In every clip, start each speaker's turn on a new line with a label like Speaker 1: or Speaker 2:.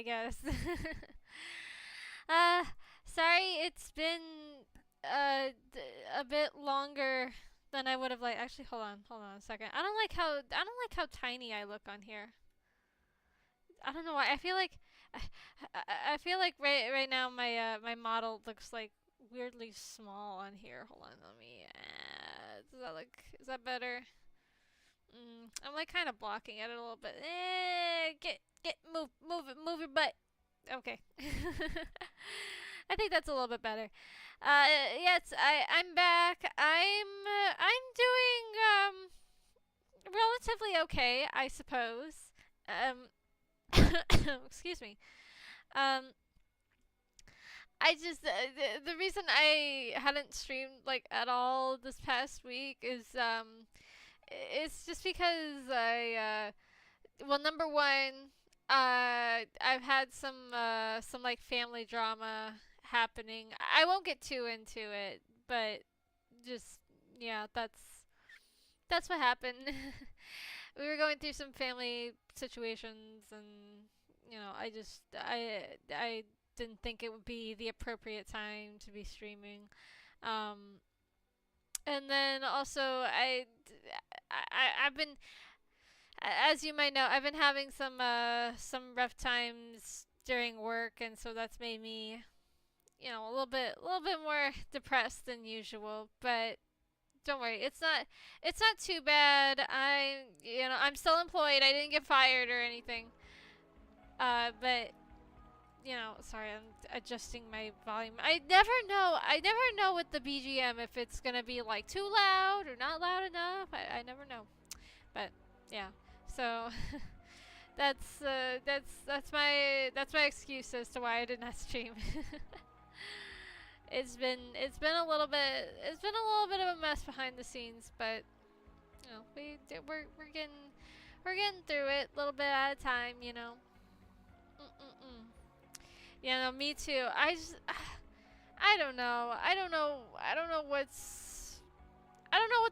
Speaker 1: guess. uh, sorry, it's been a bit longer than I would have liked. Actually, hold on a second. I don't like how tiny I look on here. I don't know why. I feel like right now my model looks like weirdly small on here. Hold on, let me. Does that look? Is that better? I'm like kind of blocking at it a little bit. Move your butt. Okay. I think that's a little bit better. Yes, I'm back. I'm doing relatively okay, I suppose. Um, excuse me. Um, I just the reason I hadn't streamed like at all this past week is it's just because well, number one, I've had some like family drama happening. I won't get too into it, but just yeah, that's what happened. We were going through some family situations, and I didn't think it would be the appropriate time to be streaming. Um, and then also I've been, as you might know, I've been having some rough times during work, and so that's made me, a little bit more depressed than usual. But don't worry, it's not too bad. I'm still employed. I didn't get fired or anything. But sorry, I'm adjusting my volume. I never know with the BGM if it's gonna be like too loud or not loud enough. I never know. But yeah, so that's my excuse as to why I did not stream. It's been a little bit of a mess behind the scenes, but we're getting through it a little bit at a time. Mm-mm-mm. Me too. I don't know. I don't know what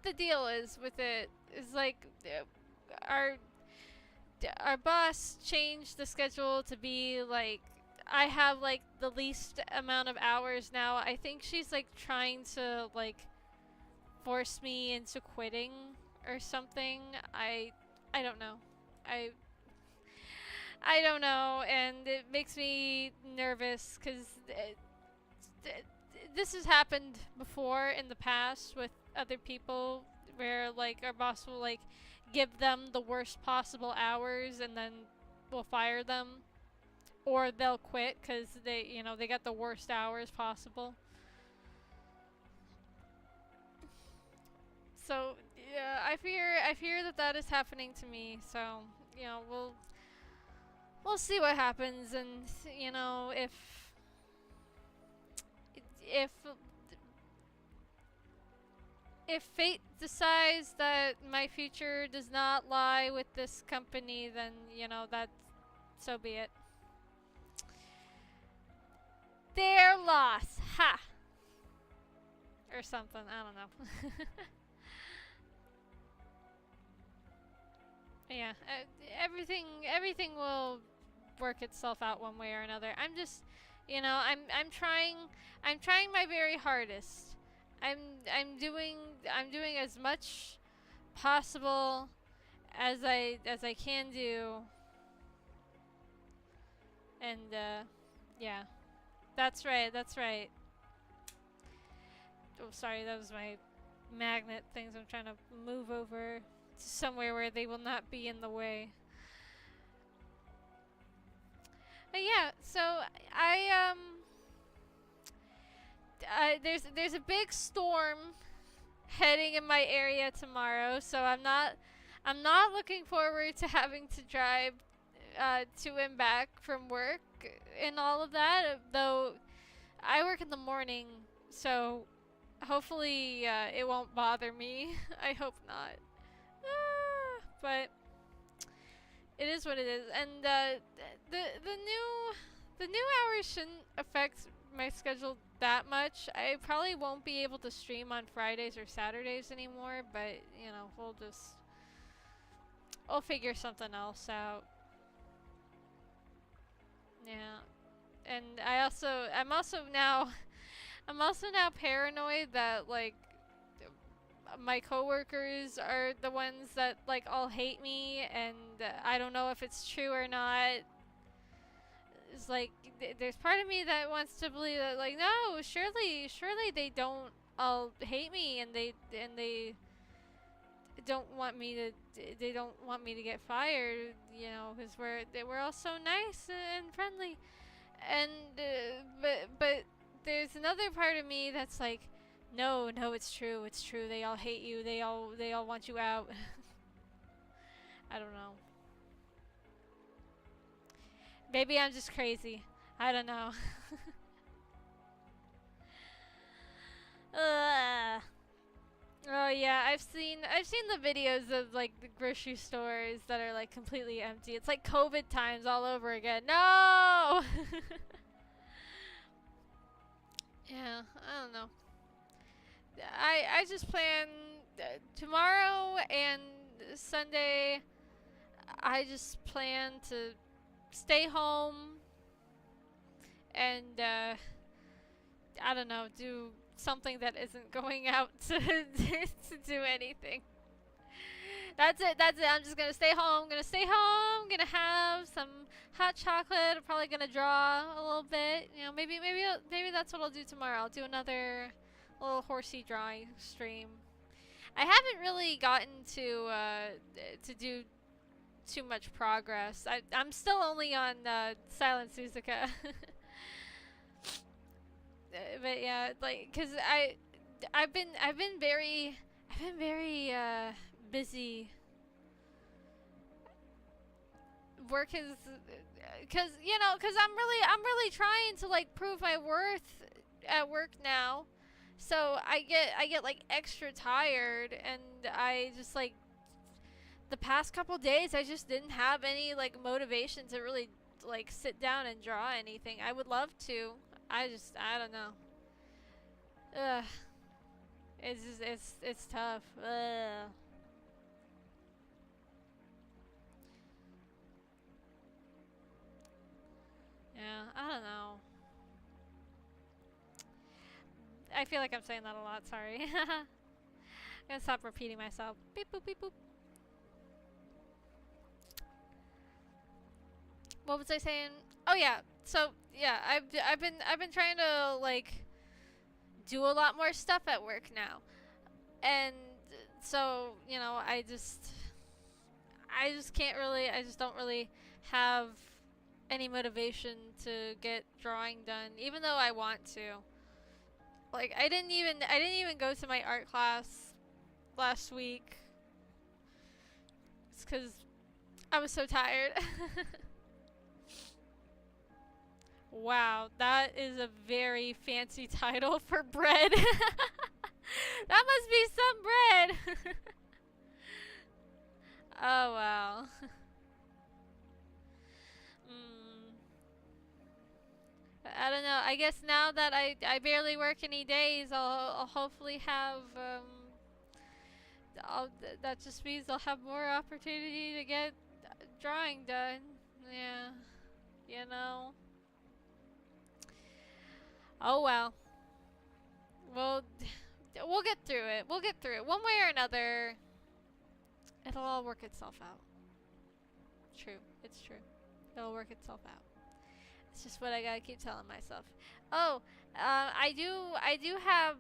Speaker 1: the deal is with it. It's like our our boss changed the schedule to be like I have like the least amount of hours now. I think she's like trying to like force me into quitting or something. I don't know. I I don't know, and it makes me nervous because this has happened before in the past with other people where like our boss will like give them the worst possible hours and then we'll fire them, or they'll quit because they got the worst hours possible. So yeah, I fear that that is happening to me. So we'll see what happens, and if if fate decides that my future does not lie with this company, then that so be it. Their loss, ha, or something. I don't know. Yeah, everything will work itself out one way or another. I'm just, I'm trying my very hardest. I'm doing as much possible as I can do, and yeah, that's right, that's right. Oh, sorry, that was my magnet things. I'm trying to move over to somewhere where they will not be in the way. But yeah, so there's a big storm heading in my area tomorrow, so I'm not looking forward to having to drive to and back from work and all of that. Though I work in the morning, so hopefully it won't bother me. I hope not. But it is what it is, and the new hours shouldn't affect my schedule that much. I probably won't be able to stream on Fridays or Saturdays anymore, but we'll figure something else out. Yeah. And I'm also now paranoid that like my coworkers are the ones that like all hate me, and I don't know if it's true or not. It's like there's part of me that wants to believe that like no, surely they don't all hate me, and they don't want me to they don't want me to get fired, you know, because we're all so nice and friendly, and but there's another part of me that's like, no, it's true. They all hate you. They all want you out. I don't know. Maybe I'm just crazy. I don't know. Ugh. Oh yeah, I've seen the videos of like the grocery stores that are like completely empty. It's like COVID times all over again. No. Yeah, I don't know. I just plan tomorrow and Sunday. I just plan to stay home and I don't know, do something that isn't going out to do anything. That's it. That's it. I'm just gonna stay home. Gonna stay home. Gonna have some hot chocolate. I'm probably gonna draw a little bit. You know, maybe that's what I'll do tomorrow. I'll do another little horsey drawing stream. I haven't really gotten to do too much progress. I'm still only on Silent Suzuka. But yeah, like, cause I've been very busy. Work is, cause I'm really trying to like prove my worth at work now. So I get like extra tired, and I just like the past couple days I just didn't have any like motivation to really like sit down and draw anything. I would love to. I don't know. Ugh. It's tough. Ugh. Yeah, I don't know. I feel like I'm saying that a lot. Sorry. I'm gonna stop repeating myself. Beep boop beep boop. What was I saying? Oh yeah. So yeah, I've been trying to like do a lot more stuff at work now, and so I just can't really. I just don't really have any motivation to get drawing done, even though I want to. Like I didn't even go to my art class last week. It's because I was so tired. Wow, that is a very fancy title for bread. That must be some bread. Oh wow. mm, I don't know. I guess now that I barely work any days, I'll hopefully have that just means I'll have more opportunity to get drawing done. Yeah, you know. Oh well. Well, we'll get through it. We'll get through it. One way or another, it'll all work itself out. True. It's true. It'll work itself out. It's just what I gotta keep telling myself. Oh, I do have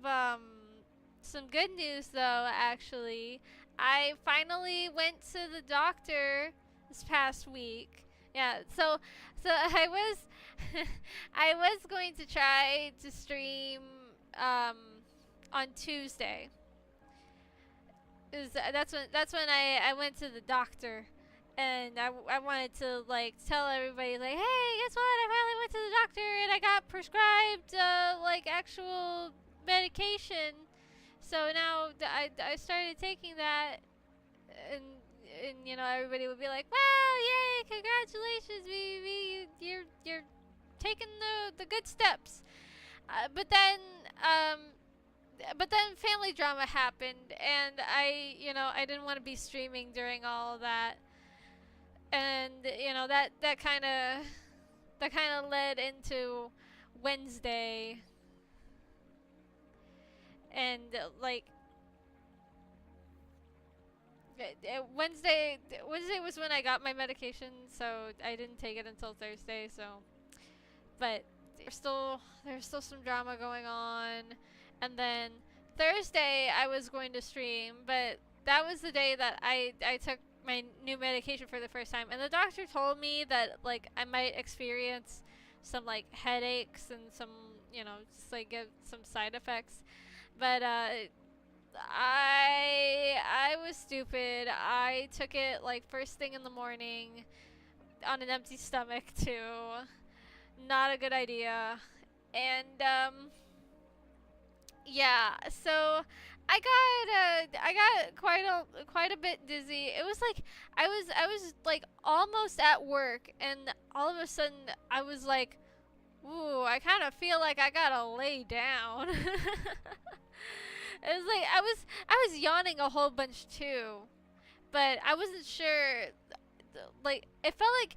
Speaker 1: some good news though. Actually, I finally went to the doctor this past week. Yeah, so I was I was going to try to stream um on Tuesday. That's when I went to the doctor, and I wanted to like tell everybody like, hey, guess what? I finally went to the doctor and I got prescribed like actual medication. So now I started taking that, and everybody would be like, wow, yay, congratulations, you're taking the good steps. But then family drama happened, and I didn't want to be streaming during all of that, and that kind of that kind of led into Wednesday, and like Wednesday was when I got my medication, so I didn't take it until Thursday. So, but there's still some drama going on, and then Thursday I was going to stream, but that was the day that I took my new medication for the first time, and the doctor told me that like I might experience some like headaches and some just like get some side effects, but I was stupid. I took it like first thing in the morning on an empty stomach too. Not a good idea. And yeah, so I got quite a bit dizzy. It was like I was like almost at work, and all of a sudden I was like, ooh, I kind of feel like I gotta lay down. It was like I was yawning a whole bunch too, but I wasn't sure. Like it felt like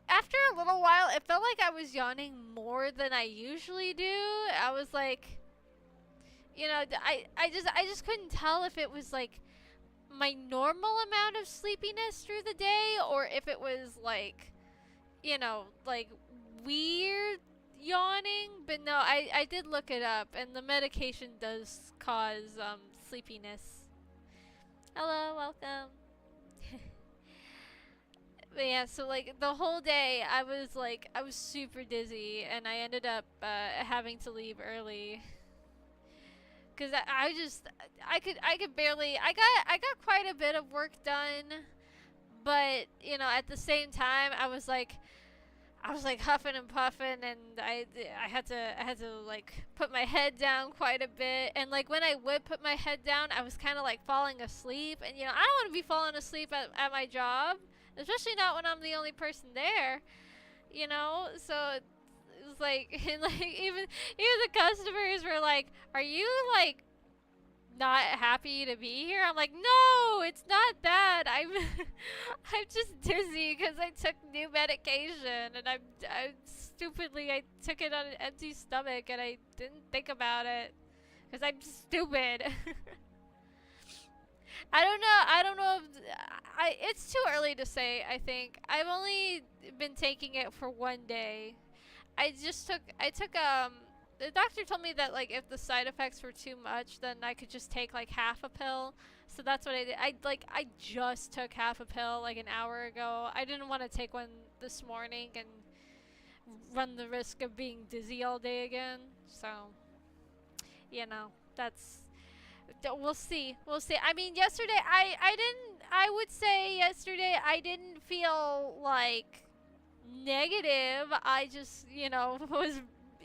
Speaker 1: after a little while, it felt like I was yawning more than I usually do. I was like, I just couldn't tell if it was like my normal amount of sleepiness through the day, or if it was like, like weird yawning. But no, I did look it up, and the medication does cause sleepiness. Hello, welcome. But yeah, so like the whole day I was super dizzy, and I ended up having to leave early because I could barely I got quite a bit of work done, but at the same time I was like huffing and puffing, and I had to like put my head down quite a bit, and like when I would put my head down, I was kind of like falling asleep, and I don't want to be falling asleep at my job, especially not when I'm the only person there, So it was like, and like even the customers were like, "Are you like not happy to be here?" I'm like, "No, it's not that. I'm just dizzy because I took new medication, and I stupidly I took it on an empty stomach, and I didn't think about it because I'm stupid." I don't know if it's too early to say. I think I've only been taking it for one day. I took the doctor told me that like if the side effects were too much, then I could just take like half a pill. So that's what I did. I just took half a pill like an hour ago. I didn't want to take one this morning and run the risk of being dizzy all day again. So, that's we'll see. We'll see. I mean, yesterday I didn't I would say yesterday I didn't feel like negative. I just, was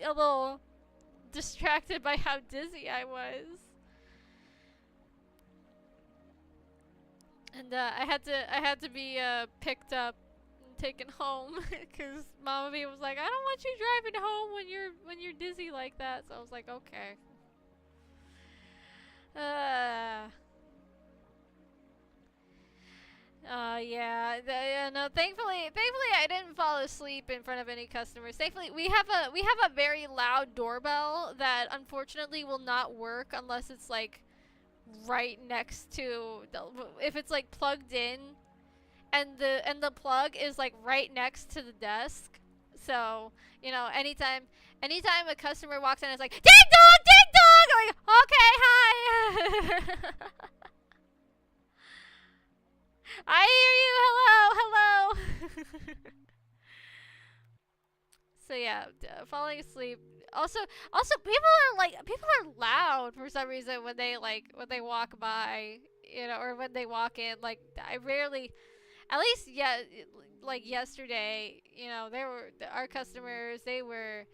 Speaker 1: a little distracted by how dizzy I was. And I had to be picked up and taken home cuz Mama B was like, "I don't want you driving home when you're dizzy like that." So I was like, "Okay." Uh yeah, no. Thankfully, I didn't fall asleep in front of any customers. Thankfully, we have a very loud doorbell that unfortunately will not work unless it's like right next to if it's like plugged in, and the plug is like right next to the desk. So anytime a customer walks in, it's like ding dong, ding dong. I'm like, okay, hi. I hear you. Hello, hello. So yeah, falling asleep. Also, people are loud for some reason when they walk by, or when they walk in. Like I rarely, at least yeah, like yesterday, there were our customers. They were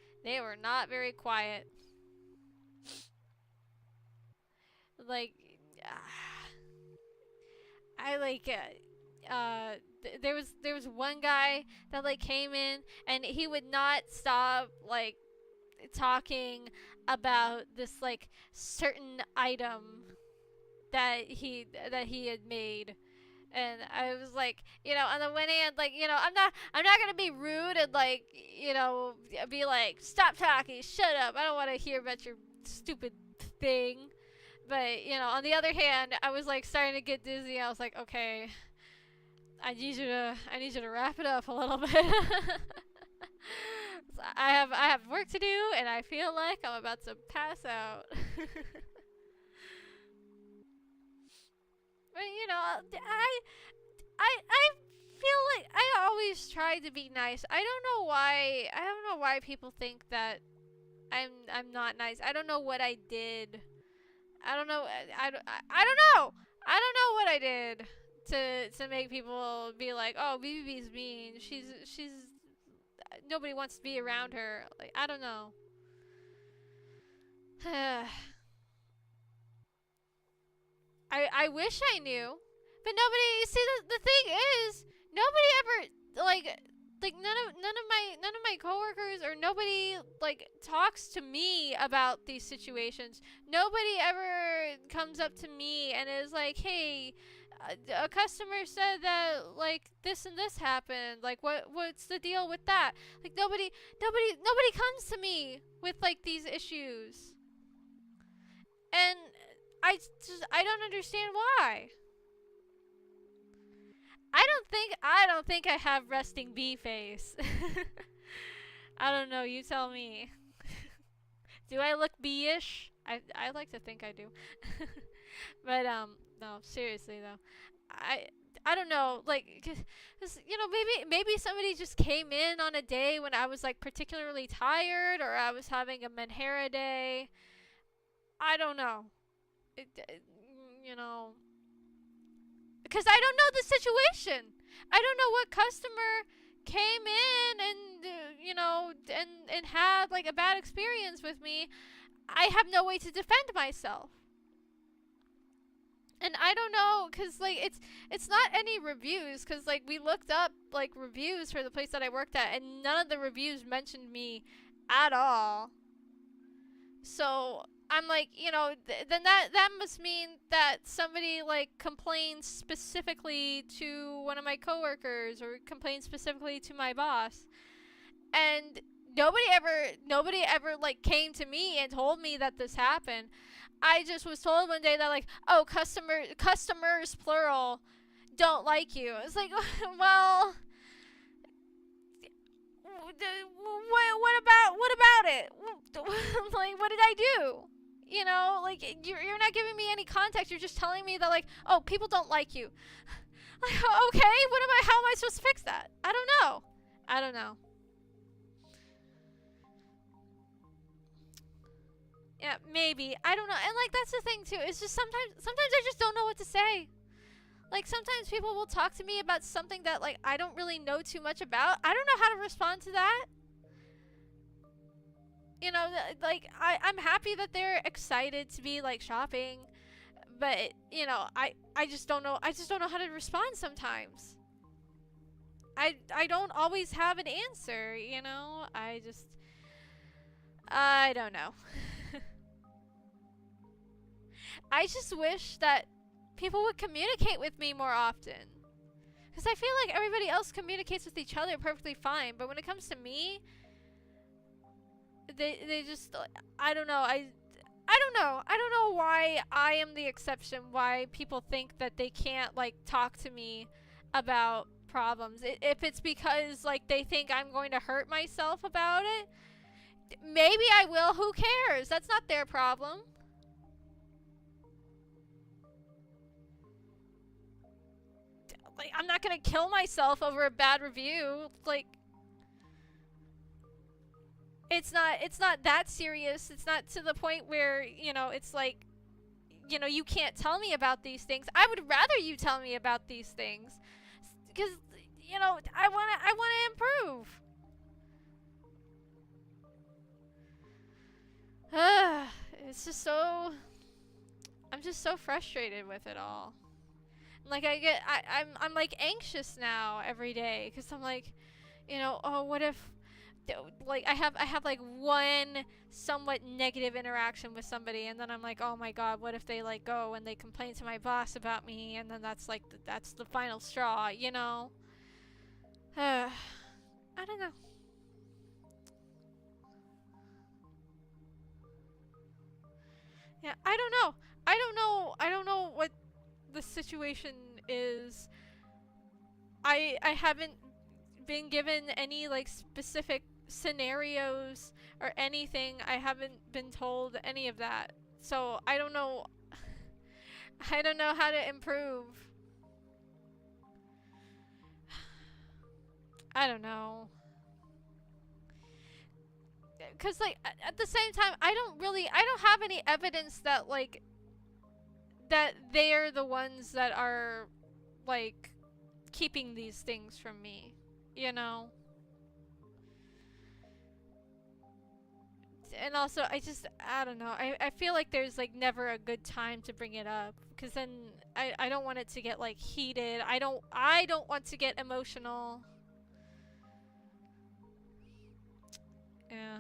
Speaker 1: not very quiet. Like. I like there was one guy that like came in, and he would not stop like talking about this like certain item that he had made, And I was like, on the one hand, like, I'm not gonna be rude and like, be like, stop talking, shut up. I don't want to hear about your stupid thing. But on the other hand, I was like starting to get dizzy. I was like, okay, I need you to wrap it up a little bit. So I have work to do, and I feel like I'm about to pass out. But I feel like I always try to be nice. I don't know why. I don't know why people think that I'm not nice. I don't know what I did. I don't know. I don't know. I don't know what I did to make people be like, oh, BBB's mean. She's nobody wants to be around her. Like, I don't know. I wish I knew, but nobody. See, the thing is, nobody ever like none of my coworkers or nobody like talks to me about these situations. Nobody ever comes up to me and is like, "Hey, a customer said that like this and this happened. Like, what's the deal with that?" Like, nobody comes to me with like these issues, and I don't understand why. I don't think I have resting bee face. I don't know, you tell me. Do I look bee-ish? I like to think I do. But no, seriously though. I I don't know, like, cause maybe somebody just came in on a day when I was like particularly tired, or I was having a Menhera day. I don't know. You know, because I don't know the situation. I don't know what customer came in and and had like a bad experience with me. I have no way to defend myself. And I don't know, cause like it's not any reviews, cause like we looked up like reviews for the place that I worked at, and none of the reviews mentioned me at all. So I'm like, then that must mean that somebody like complained specifically to one of my coworkers or complained specifically to my boss, and nobody ever like came to me and told me that this happened. I just was told one day that like, oh, customers plural don't like you. It's like, well, what about it? Like, what did I do? Like, you're not giving me any context. You're just telling me that like, oh, people don't like you. Like, okay, how am I supposed to fix that? I don't know. Yeah, maybe. I don't know. And like that's the thing too. It's just sometimes I just don't know what to say. Like sometimes people will talk to me about something that like I don't really know too much about. I don't know how to respond to that. Like I'm happy that they're excited to be like shopping, but I just don't know. I just don't know how to respond sometimes. I don't always have an answer, I don't know. I just wish that people would communicate with me more often. Because I feel like everybody else communicates with each other perfectly fine. But when it comes to me, they just, I don't know. I don't know. I don't know why I am the exception. Why people think that they can't, like, talk to me about problems. If it's because, like, they think I'm going to hurt myself about it, maybe I will. Who cares? That's not their problem. Like, I'm not gonna kill myself over a bad review. Like, it's not that serious. It's not to the point where, it's like, you can't tell me about these things. I would rather you tell me about these things. Because, I wanna improve. It's just so, I'm just so frustrated with it all. Like I'm like anxious now every day because I'm like, oh, what if like I have like one somewhat negative interaction with somebody, and then I'm like, oh my god, what if they like go and they complain to my boss about me, and then that's like that's the final straw, you know? I don't know. Yeah, I don't know. I don't know what the situation is. I haven't been given any like specific scenarios or anything. I haven't been told any of that. So I don't know. I don't know how to improve. I don't know. Cuz like at the same time I don't have any evidence that like that they're the ones that are like keeping these things from me, you know? And also I don't know, I feel like there's like never a good time to bring it up because then I don't want it to get like heated. I don't want to get emotional. Yeah.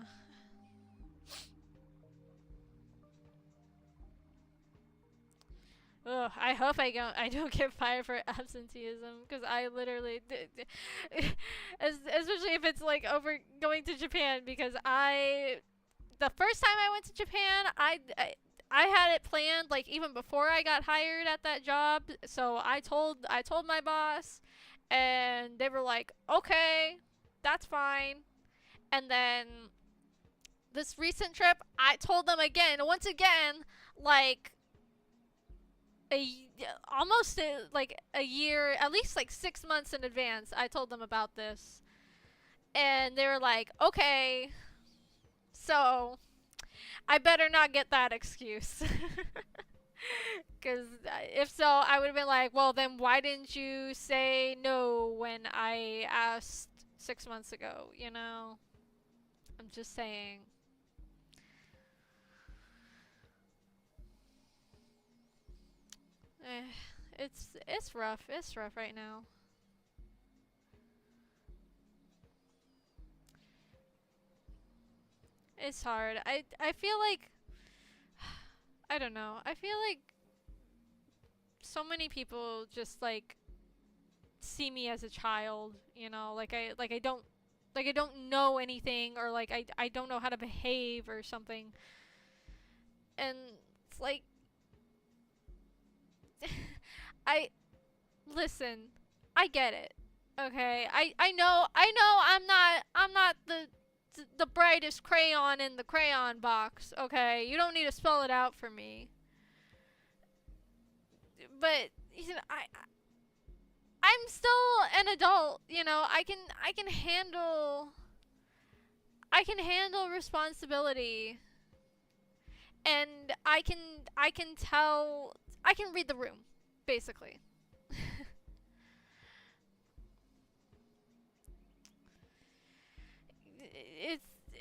Speaker 1: Ugh, I hope I don't get fired for absenteeism because I literally especially if it's like over going to Japan because I the first time I went to Japan, I had it planned like even before I got hired at that job. So I told my boss, and they were like, "Okay, that's fine." And then this recent trip, I told them again, once again, like a almost like a year, at least like 6 months in advance. I told them about this, and they were like, "Okay, so I better not get that excuse." Because if so, I would have been like, well, then why didn't you say no when I asked 6 months ago, you know? I'm just saying. Eh, it's rough. It's rough right now. It's hard. I feel like I don't know. I feel like so many people just like see me as a child, you know, like I don't know anything or like I don't know how to behave or something. And it's like I listen. I get it. Okay. I know I'm not the brightest crayon in the crayon box, okay? You don't need to spell it out for me. But you know, I'm still an adult, you know. I can handle responsibility, and I can tell I can read the room basically.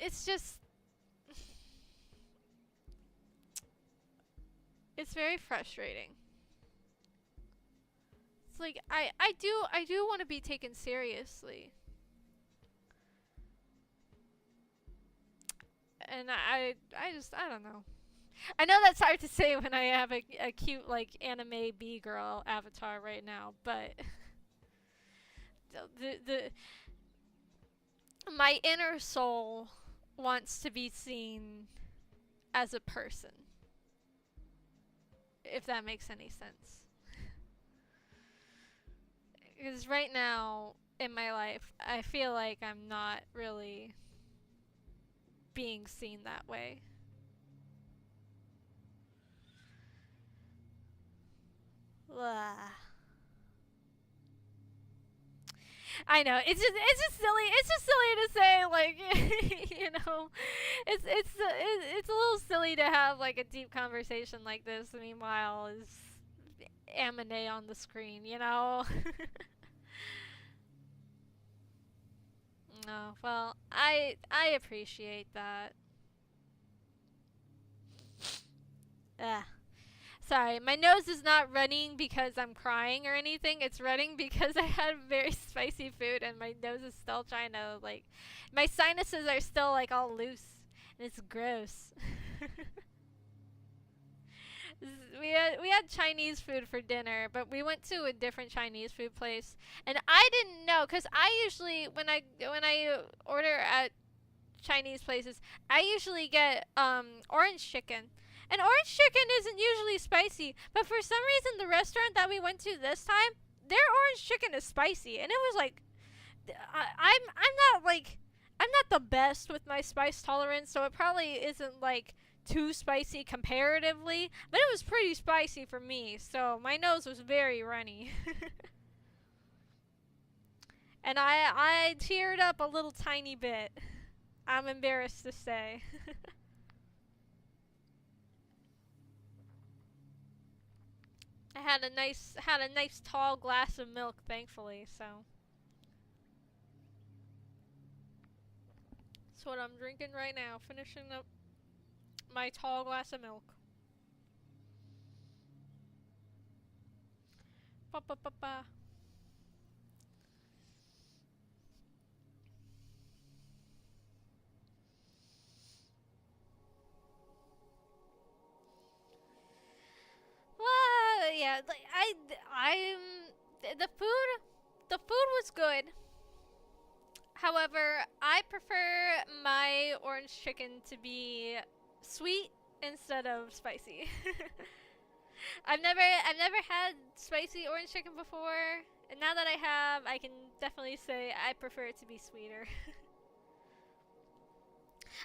Speaker 1: It's just it's very frustrating. It's like I do want to be taken seriously. And I just I don't know. I know that's hard to say when I have a cute like anime B girl avatar right now, but the my inner soul wants to be seen as a person, if that makes any sense. Because right now in my life, I feel like I'm not really being seen that way. Ugh. I know it's just silly. It's just silly to say like you know, it's a little silly to have like a deep conversation like this. Meanwhile, is anime on the screen, you know. No, well, I appreciate that. Ugh. Sorry, my nose is not running because I'm crying or anything. It's running because I had very spicy food and my nose is still trying to, like, my sinuses are still, like, all loose. And it's gross. We had Chinese food for dinner, but we went to a different Chinese food place, and I didn't know because I usually when I order at Chinese places, I usually get orange chicken. And orange chicken isn't usually spicy, but for some reason the restaurant that we went to this time, their orange chicken is spicy, and it was like I'm not the best with my spice tolerance, so it probably isn't like too spicy comparatively, but it was pretty spicy for me, so my nose was very runny. And I teared up a little tiny bit. I'm embarrassed to say. I had a nice tall glass of milk, thankfully, so that's what I'm drinking right now, finishing up my tall glass of milk. Ba ba ba ba. Well, yeah, like the food was good. However, I prefer my orange chicken to be sweet instead of spicy. I've never had spicy orange chicken before, and now that I have, I can definitely say I prefer it to be sweeter.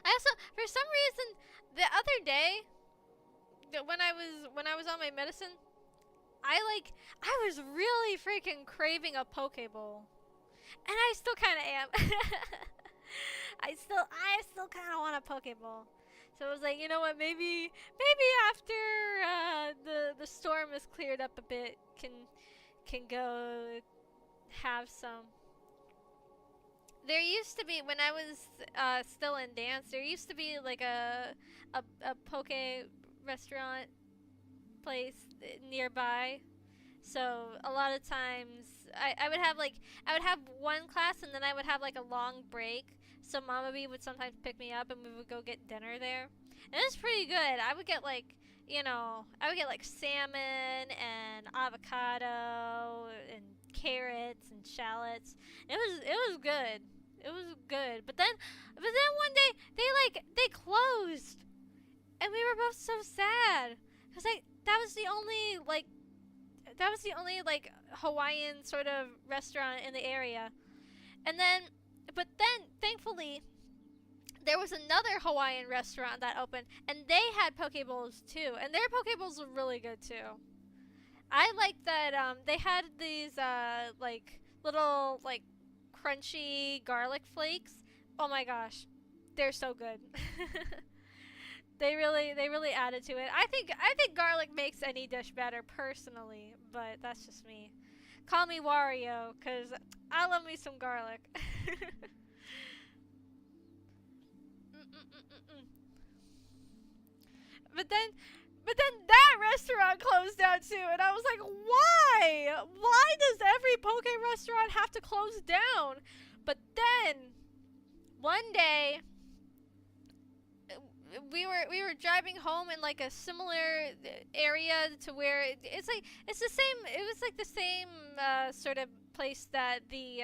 Speaker 1: I also, for some reason, the other day, when I was on my medicine, I was really freaking craving a poke bowl. And I still kind of am. I still kind of want a poke bowl. So I was like, you know what? Maybe after the storm is cleared up a bit, can go have some. There used to be, when I was still in dance, there used to be like a poke restaurant place nearby. So a lot of times I would have one class and then I would have like a long break. So Mama B would sometimes pick me up and we would go get dinner there. And it was pretty good. I would get like salmon and avocado and carrots and shallots. It was good. It was good. But then one day they closed and we were both so sad cuz that was the only like Hawaiian sort of restaurant in the area. And then, but then, thankfully, there was another Hawaiian restaurant that opened, and they had poke bowls too, and their poke bowls were really good too. I liked that they had these like little like crunchy garlic flakes. Oh my gosh, they're so good. They really added to it. I think garlic makes any dish better personally, but that's just me. Call me Wario, cause I love me some garlic. Mm-mm-mm-mm-mm. But then that restaurant closed down too, and I was like, why? Why does every poke restaurant have to close down? But then one day we were driving home in like a similar area to where it's the same. It was like the same sort of place that the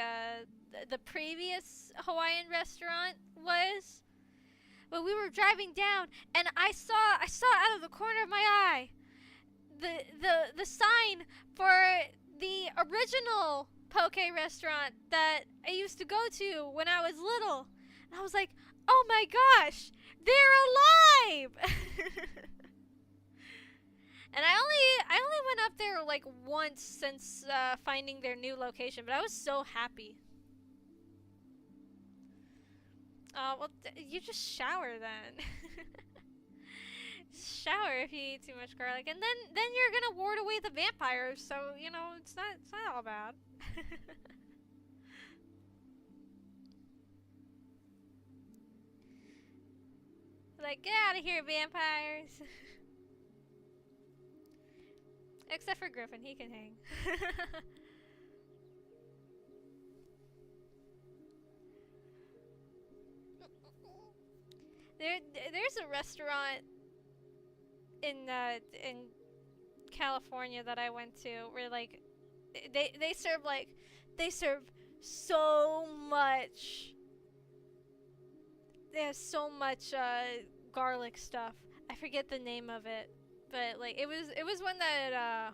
Speaker 1: previous Hawaiian restaurant was. But we were driving down, and I saw out of the corner of my eye the sign for the original poke restaurant that I used to go to when I was little. And I was like, "Oh my gosh, they're alive!" And I only went up there like once since finding their new location, but I was so happy. Well, you just shower then. Shower if you eat too much garlic, and then you're gonna ward away the vampires. So it's not all bad. Like, get out of here, vampires. Except for Griffin, he can hang. There's a restaurant in California that I went to where like they serve they serve so much. They have so much garlic stuff. I forget the name of it, but like it was one that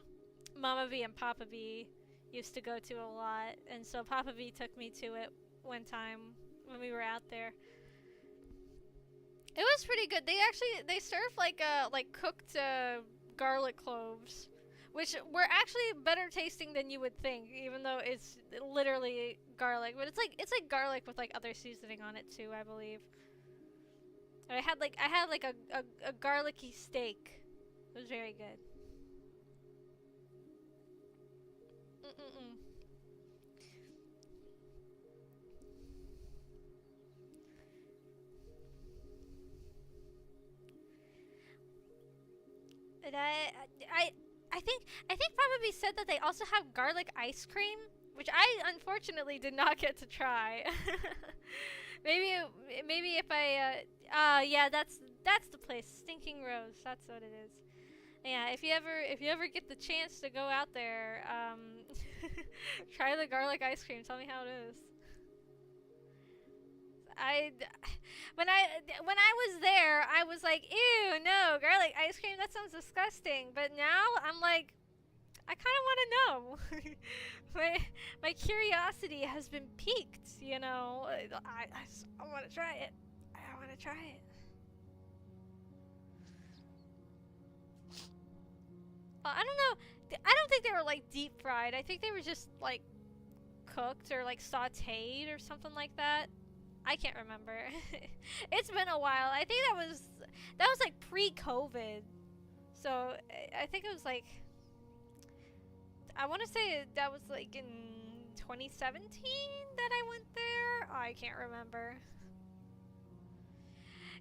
Speaker 1: Mama V and Papa V used to go to a lot, and so Papa V took me to it one time when we were out there. It was pretty good. They serve like cooked garlic cloves, which were actually better tasting than you would think, even though it's literally garlic. But it's like garlic with like other seasoning on it too, I believe. I had like a garlicky steak. It was very good. Mm-mm-mm. And I think probably said that they also have garlic ice cream, which I unfortunately did not get to try. maybe maybe if yeah, that's the place, Stinking Rose. That's what it is. Yeah, if you ever get the chance to go out there, try the garlic ice cream. Tell me how it is. I when I was there, I was like, ew, no, garlic ice cream. That sounds disgusting. But now I'm like, I kind of want to know. My curiosity has been piqued. I want to try it. I want to try it. I don't know. I don't think they were like deep fried. I think they were just like cooked or like sautéed or something like that. I can't remember. It's been a while. I think that was like pre-COVID. So I think it was like, I want to say that was like in 2017 that I went there. Oh, I can't remember.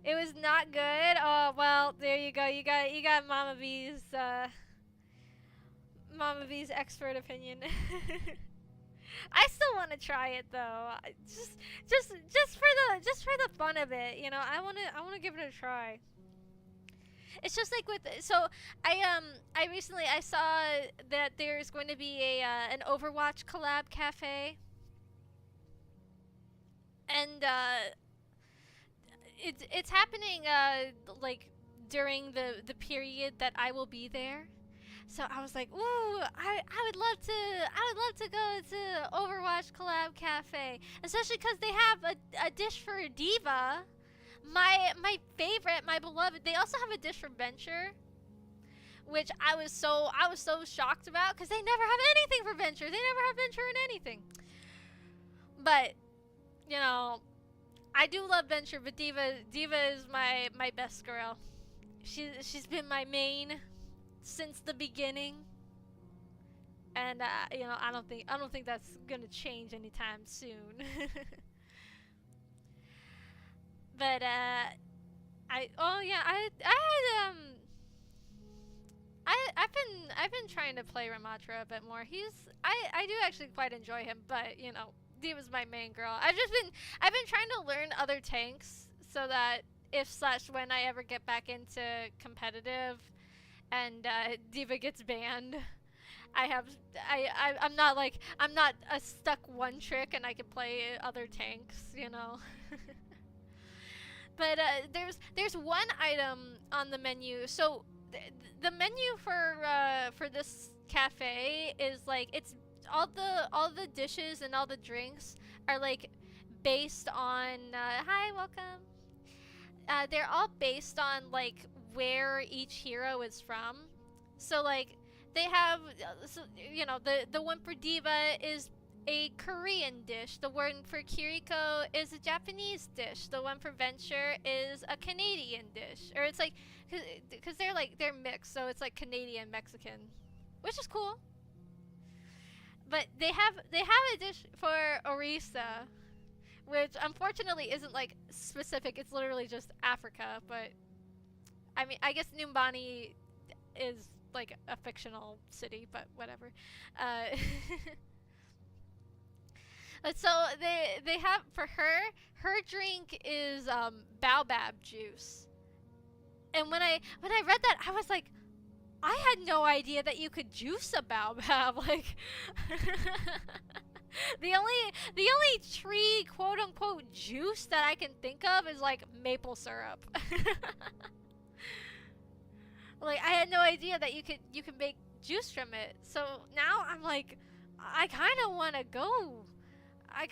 Speaker 1: It was not good. Oh well, there you go. You got Mama V's expert opinion. I still want to try it though. Just for the fun of it, I want to give it a try. It's just like with so I recently I saw that there's going to be a an Overwatch collab cafe, and it's happening like during the period that I will be there. So I was like, ooh, I would love to go to Overwatch Collab Cafe, especially because they have a dish for Diva, my favorite, my beloved. They also have a dish for Venture, which I was so shocked about because they never have anything for Venture. They never have Venture in anything. But you know, I do love Venture, but Diva is my best girl. She's been my main since the beginning, and I don't think that's gonna change anytime soon. But I oh yeah I had I've been trying to play Ramatra a bit more. I do actually quite enjoy him, but Diva's my main girl. I've been trying to learn other tanks so that if slash when I ever get back into competitive and Diva gets banned, I have I'm not a stuck one trick and I can play other tanks. But there's one item on the menu. So the menu for this cafe is like it's all the dishes and all the drinks are like based on hi, welcome. They're all based on like where each hero is from. So like they have the one for Diva is a Korean dish. The one for Kiriko is a Japanese dish. The one for Venture is a Canadian dish. Or it's like cuz they're mixed, so it's like Canadian Mexican, which is cool. But they have a dish for Orisa, which unfortunately isn't like specific. It's literally just Africa, but I mean, I guess Numbani is like a fictional city, but whatever. Uh, but so they have for her drink is baobab juice. And when I read that, I was like, I had no idea that you could juice a baobab. Like, the only tree quote unquote juice that I can think of is like maple syrup. Like, I had no idea that you could make juice from it. So now I'm like, I kind of want to go. I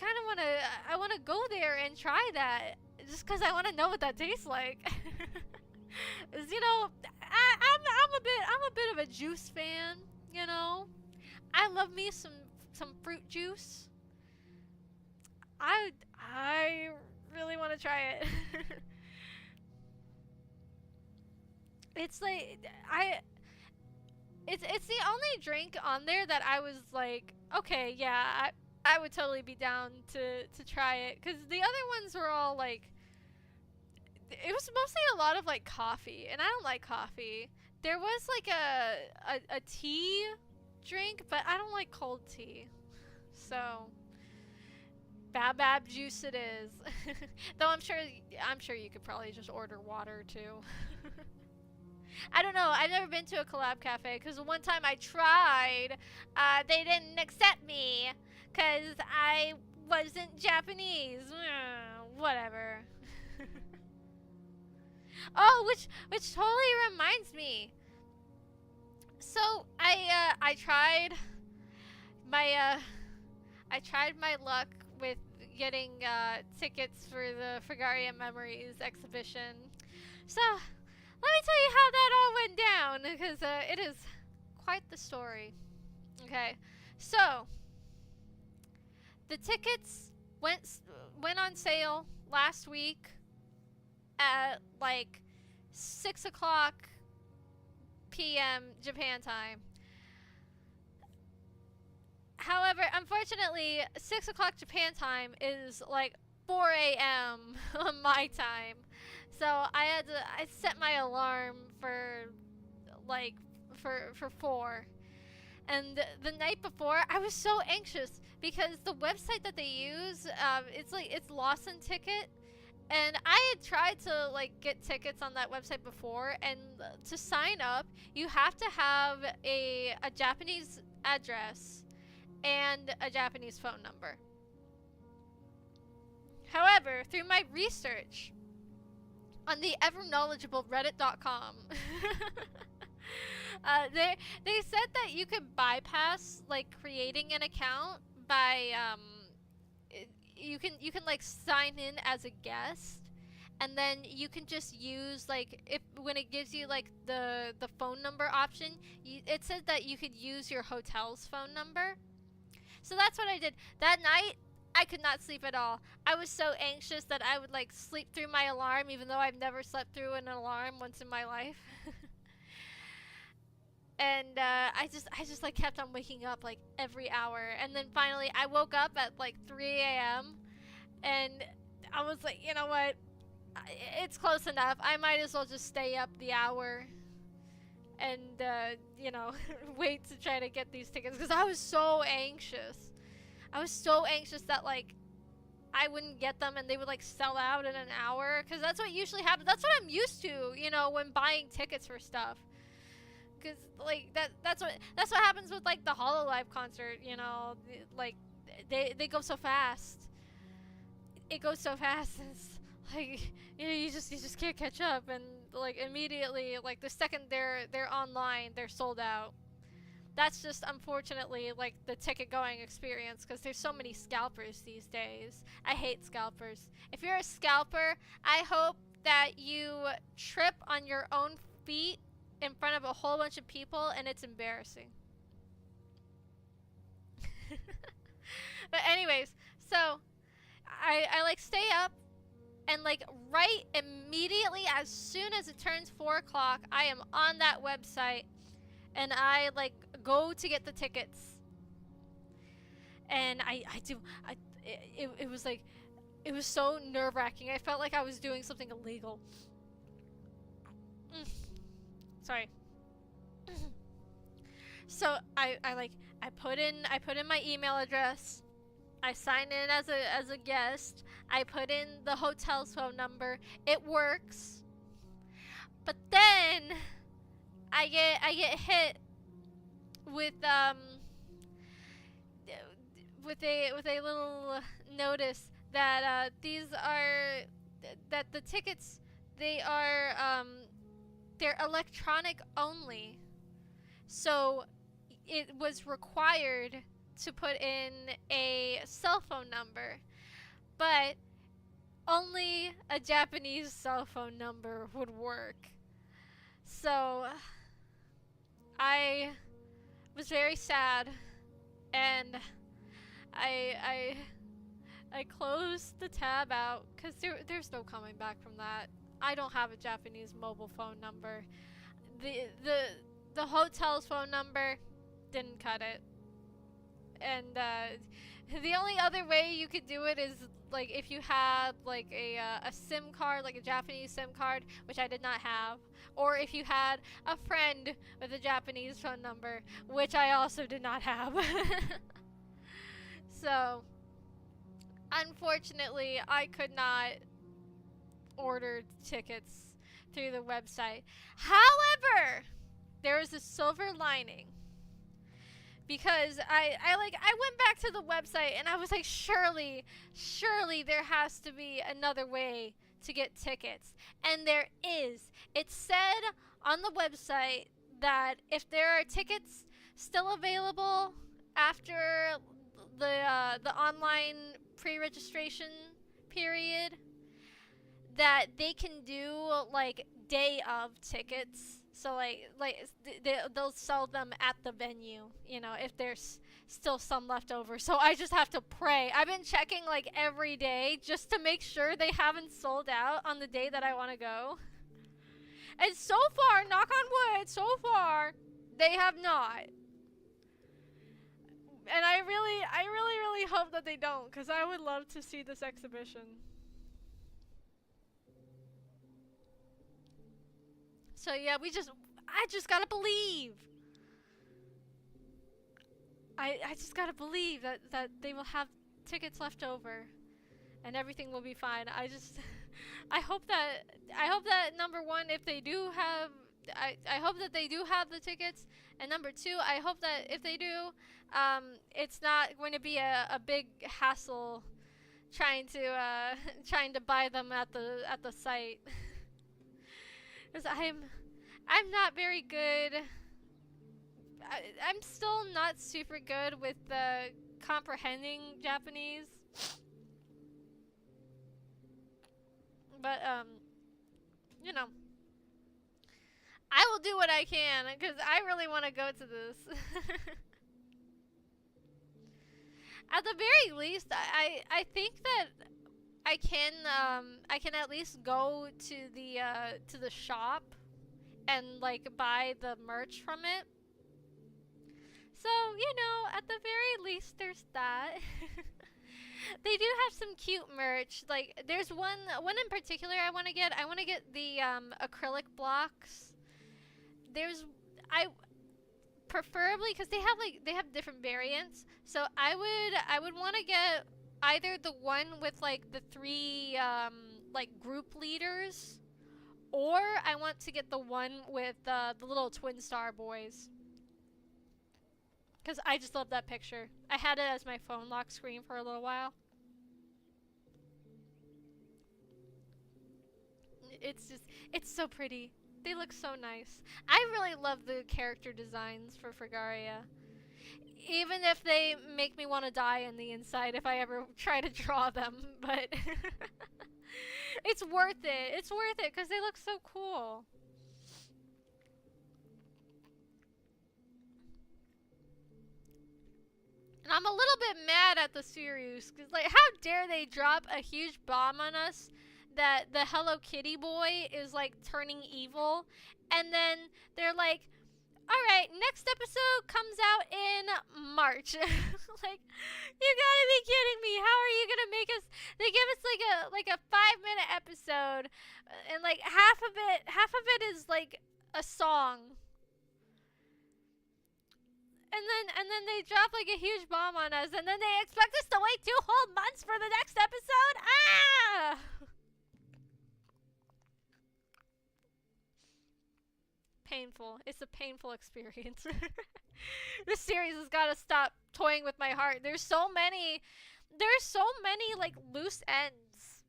Speaker 1: want to go there and try that just because I want to know what that tastes like. 'Cause, I'm a bit of a juice fan. You know, I love me some fruit juice. I really want to try it. It's like it's the only drink on there that I was like, okay, yeah, I would totally be down to try it, because the other ones were all like, it was mostly a lot of like coffee, and I don't like coffee. There was like a tea drink, but I don't like cold tea, so Babab juice it is. Though I'm sure you could probably just order water too. I don't know. I've never been to a collab cafe because one time I tried, they didn't accept me because I wasn't Japanese. Whatever. Oh, which totally reminds me. So I tried my I tried my luck with getting tickets for the Fragaria Memories exhibition. So let me tell you how that all went down, because it is quite the story. Okay, so the tickets went on sale last week at like 6:00 p.m. Japan time. However, unfortunately, 6:00 Japan time is like 4 a.m. on my time. So I set my alarm for like for 4. And the night before, I was so anxious because the website that they use, it's Lawson Ticket, and I had tried to like get tickets on that website before, and to sign up, you have to have a Japanese address and a Japanese phone number. However, through my research on the ever knowledgeable reddit.com, they said that you could bypass like creating an account by you can like sign in as a guest, and then you can just use like, if when it gives you like the phone number option, it said that you could use your hotel's phone number. So that's what I did that night. I could not sleep at all. I was so anxious that I would like sleep through my alarm, even though I've never slept through an alarm once in my life. And I just like kept on waking up like every hour, and then finally I woke up at like 3 a.m. and I was like, you know what? It's close enough. I might as well just stay up the hour and wait to try to get these tickets, because I was so anxious. I was so anxious that like I wouldn't get them and they would like sell out in an hour, because that's what usually happens. That's what I'm used to, when buying tickets for stuff. Because like that's what happens with like the Hololive concert. Like they go so fast. It goes so fast. It's like you just can't catch up, and like immediately, like the second they're online, they're sold out. That's just unfortunately like the ticket going experience, because there's so many scalpers these days. I hate scalpers. If you're a scalper, I hope that you trip on your own feet in front of a whole bunch of people, and it's embarrassing. But anyways, so I like stay up, and like right immediately as soon as it turns 4 o'clock, I am on that website, and I like go to get the tickets. And it was like, it was so nerve-wracking. I felt like I was doing something illegal. Sorry. So I put in my email address. I sign in as a guest. I put in the hotel's phone number. It works. But then I get hit with with a little notice that these are that the tickets, they are they're electronic only. So it was required to put in a cell phone number, but only a Japanese cell phone number would work. So I was very sad, and I I I closed the tab out because there's no coming back from that. I don't have a Japanese mobile phone number. The the the hotel's phone number didn't cut it, and the only other way you could do it is like if you had like a SIM card, like a Japanese SIM card, which I did not have, or if you had a friend with a Japanese phone number, which I also did not have. So unfortunately, I could not order tickets through the website. However, there is a silver lining, because I went back to the website and I was like, surely there has to be another way to get tickets. And there is. It said on the website that if there are tickets still available after the online pre-registration period, that they can do like day of tickets. So they'll sell them at the venue, if there's still some left over. So I just have to pray. I've been checking like every day just to make sure they haven't sold out on the day that I want to go. And so far, knock on wood, so far they have not. And I really hope that they don't, because I would love to see this exhibition. So yeah, I just gotta believe. I just gotta believe that they will have tickets left over, and everything will be fine. I hope that number one, if they do have, I hope that they do have the tickets, and number two, I hope that if they do, it's not going to be a big hassle trying to trying to buy them at the site. Because I'm not very good. I'm still not super good with comprehending Japanese. But you know, I will do what I can because I really want to go to this. At the very least, I think that I can at least go to the shop and like buy the merch from it. So, at the very least there's that. They do have some cute merch. Like there's one in particular I want to get. I want to get the acrylic blocks. There's I preferably, cuz they have different variants. So I would want to get either the one with like the three like group leaders, or I want to get the one with the little twin star boys. Because I just love that picture. I had it as my phone lock screen for a little while. It's so pretty. They look so nice. I really love the character designs for Fragaria. Even if they make me want to die in the inside if I ever try to draw them. But it's worth it. It's worth it because they look so cool. And I'm a little bit mad at the series, because, like, how dare they drop a huge bomb on us that the Hello Kitty boy is, like, turning evil, and then they're like, alright, next episode comes out in March. Like, you gotta be kidding me. How are you gonna make us, they give us, like a 5-minute episode, and, like, half of it is, like, a song. and then they drop like a huge bomb on us, and then they expect us to wait 2 whole months for the next episode. Ah! Painful. It's a painful experience. This series has got to stop toying with my heart. There's so many like loose ends.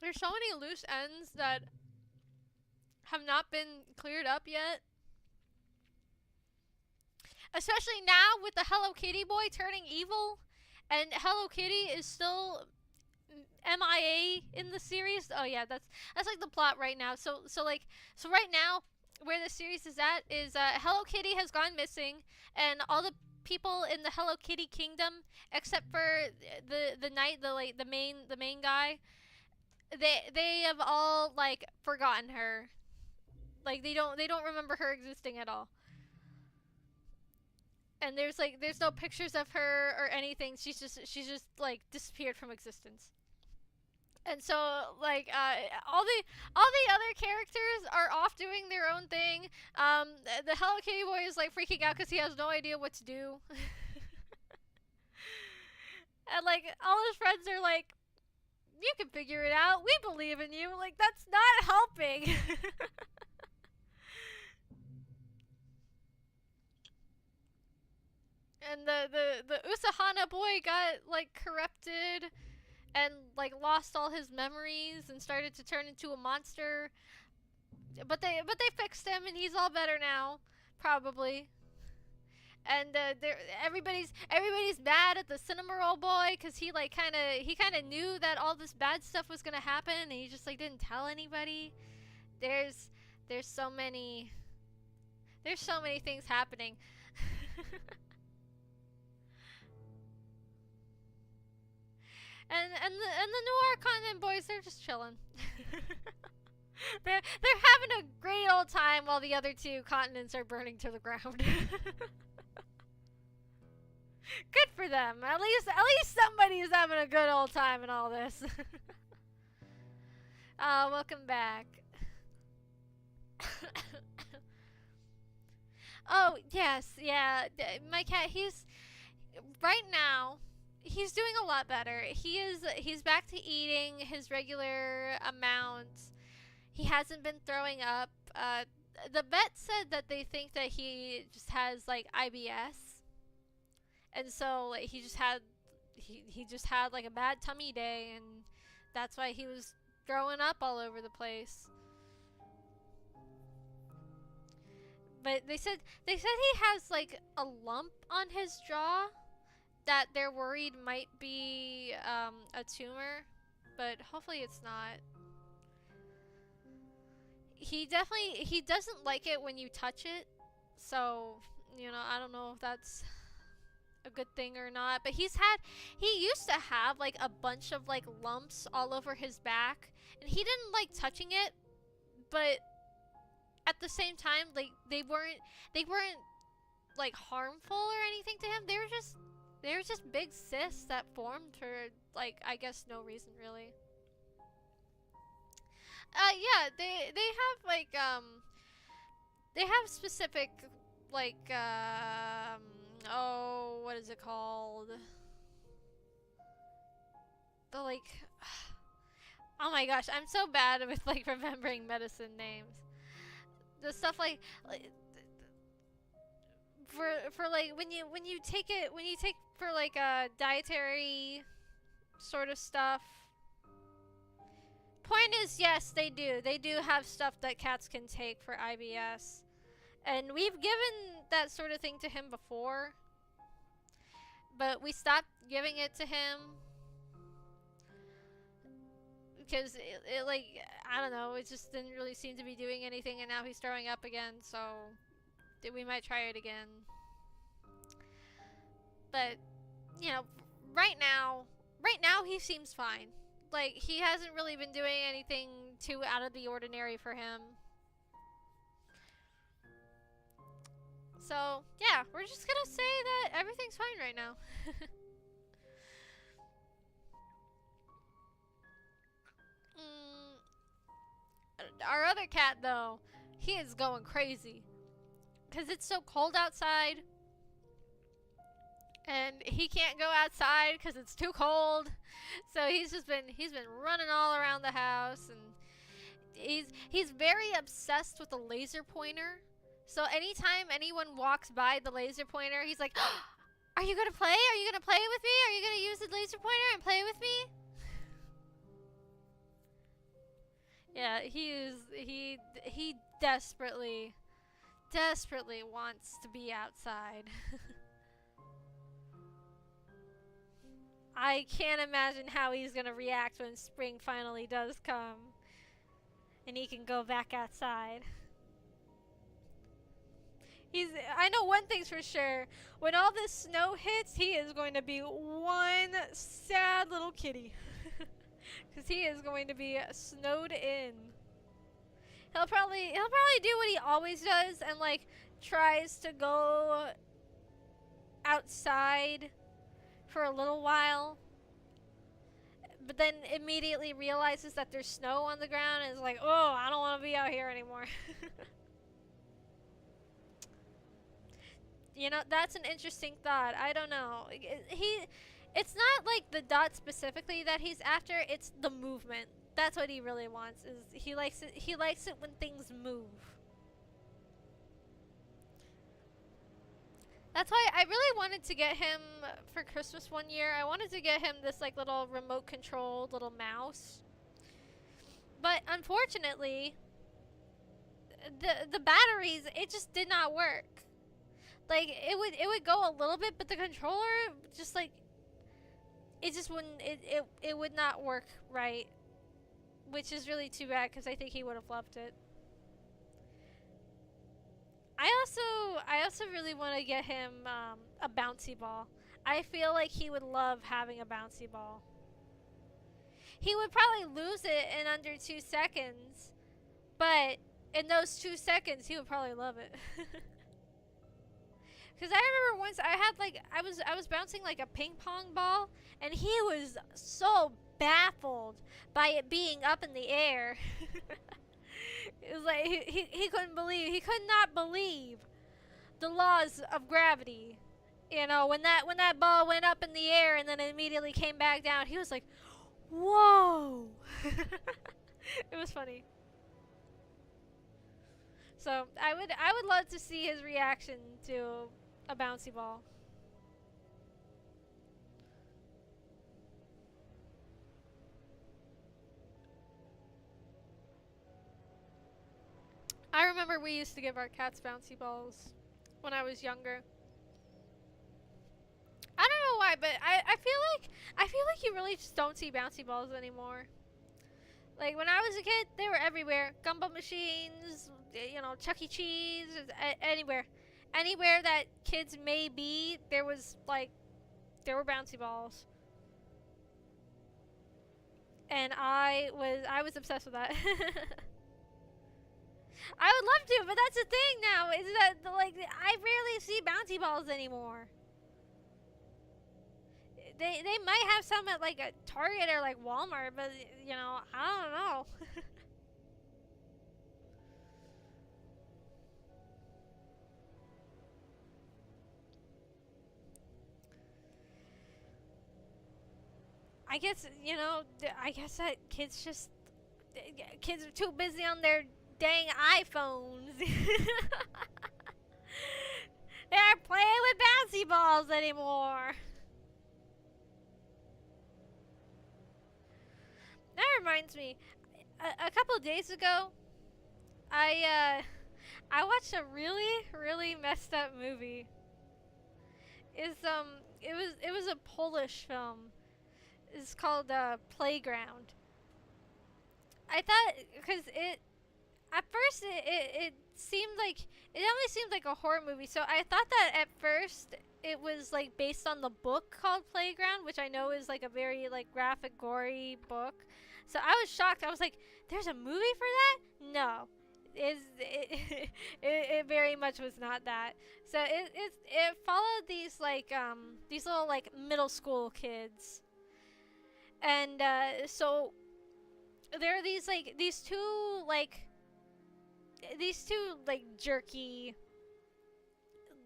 Speaker 1: There's so many loose ends that have not been cleared up yet. Especially now with the Hello Kitty boy turning evil, and Hello Kitty is still MIA in the series. Oh yeah, that's like the plot right now. So right now where the series is at is Hello Kitty has gone missing, and all the people in the Hello Kitty kingdom, except for the knight, the main guy, they have all like forgotten her. Like they don't remember her existing at all. And there's no pictures of her or anything. She's just like disappeared from existence. And so like all the other characters are off doing their own thing. The Hello Kitty boy is like freaking out because he has no idea what to do. And like all his friends are like, "You can figure it out. We believe in you." Like that's not helping. And the Usahana boy got like corrupted and like lost all his memories and started to turn into a monster. But they fixed him and he's all better now, probably. And everybody's mad at the cinema roll boy because he kind of knew that all this bad stuff was gonna happen and he just like didn't tell anybody. There's there's so many there's so many things happening. And the Noir Continent boys, they're just chilling. They're having a great old time while the other two continents are burning to the ground. Good for them. At least somebody is having a good old time in all this. Welcome back. Oh yes, yeah. My cat. He's right now. He's doing a lot better. He's back to eating his regular amount. He hasn't been throwing up. The vet said that they think that he just has like IBS, and so like, he just had like a bad tummy day, and that's why he was throwing up all over the place. But they said he has like a lump on his jaw that they're worried might be a tumor, but hopefully it's not. He doesn't like it when you touch it, so I don't know if that's a good thing or not. But he used to have like a bunch of like lumps all over his back, and he didn't like touching it, but at the same time, like they weren't like harmful or anything to him. They were just big cysts that formed for like I guess no reason really. Yeah, they have like they have specific like oh, what is it called? The like oh my gosh, I'm so bad with like remembering medicine names. The stuff like for like when you take for like dietary sort of stuff. Point is, yes, they do. They do have stuff that cats can take for IBS. And we've given that sort of thing to him before. But we stopped giving it to him. Because it like, I don't know, it just didn't really seem to be doing anything. And now he's throwing up again. So we might try it again. But, right now he seems fine. Like, he hasn't really been doing anything too out of the ordinary for him. So, yeah, we're just gonna say that everything's fine right now. our other cat, though, he is going crazy. Because it's so cold outside. And he can't go outside because it's too cold. So he's been running all around the house, and he's very obsessed with the laser pointer. So anytime anyone walks by the laser pointer, he's like, oh, "Are you gonna play? Are you gonna play with me? Are you gonna use the laser pointer and play with me?" Yeah, he desperately wants to be outside. I can't imagine how he's gonna react when spring finally does come and he can go back outside. I know one thing's for sure. When all this snow hits, he is going to be one sad little kitty. Because he is going to be snowed in. He'll probably do what he always does and like tries to go outside for a little while, but then immediately realizes that there's snow on the ground and is like, "Oh, I don't want to be out here anymore." You know, that's an interesting thought. I don't know. It's not like the dot specifically that he's after, it's the movement. That's what he really wants. Is he likes it when things move. That's why I really wanted to get him for Christmas one year. I wanted to get him this like little remote controlled little mouse. But unfortunately, the batteries, it just did not work. Like it would go a little bit, but the controller just like it just wouldn't it would not work right, which is really too bad because I think he would have loved it. I also really want to get him a bouncy ball. I feel like he would love having a bouncy ball. He would probably lose it in under 2 seconds, but in those 2 seconds he would probably love it. Cause I remember once I was bouncing like a ping pong ball, and he was so baffled by it being up in the air. It was like he he could not believe the laws of gravity. You know, when that ball went up in the air and then it immediately came back down, he was like, "Whoa!" It was funny. So I would love to see his reaction to a bouncy ball. I remember we used to give our cats bouncy balls when I was younger. I don't know why, but I feel like you really just don't see bouncy balls anymore. Like when I was a kid, they were everywhere. Gumball machines, you know, Chuck E. Cheese, anywhere. Anywhere that kids may be, there were bouncy balls. And I was obsessed with that. I would love to, but that's the thing now, is that like I rarely see bouncy balls anymore. They might have some at like a Target or like Walmart, but you know, I don't know. I guess, you know, I guess that kids are too busy on their dang iPhones. They aren't playing with bouncy balls anymore. That reminds me, a couple of days ago, I watched a really messed up movie. It was a Polish film. It's called Playground. I thought, because it at first it seemed like it only seemed like a horror movie, so I thought that at first it was like based on the book called Playground, which I know is like a very like graphic, gory book. So I was shocked. I was like, "There's a movie for that?" No, it very much was not that. So it followed these little like middle school kids, and so there are these two like these two like jerky,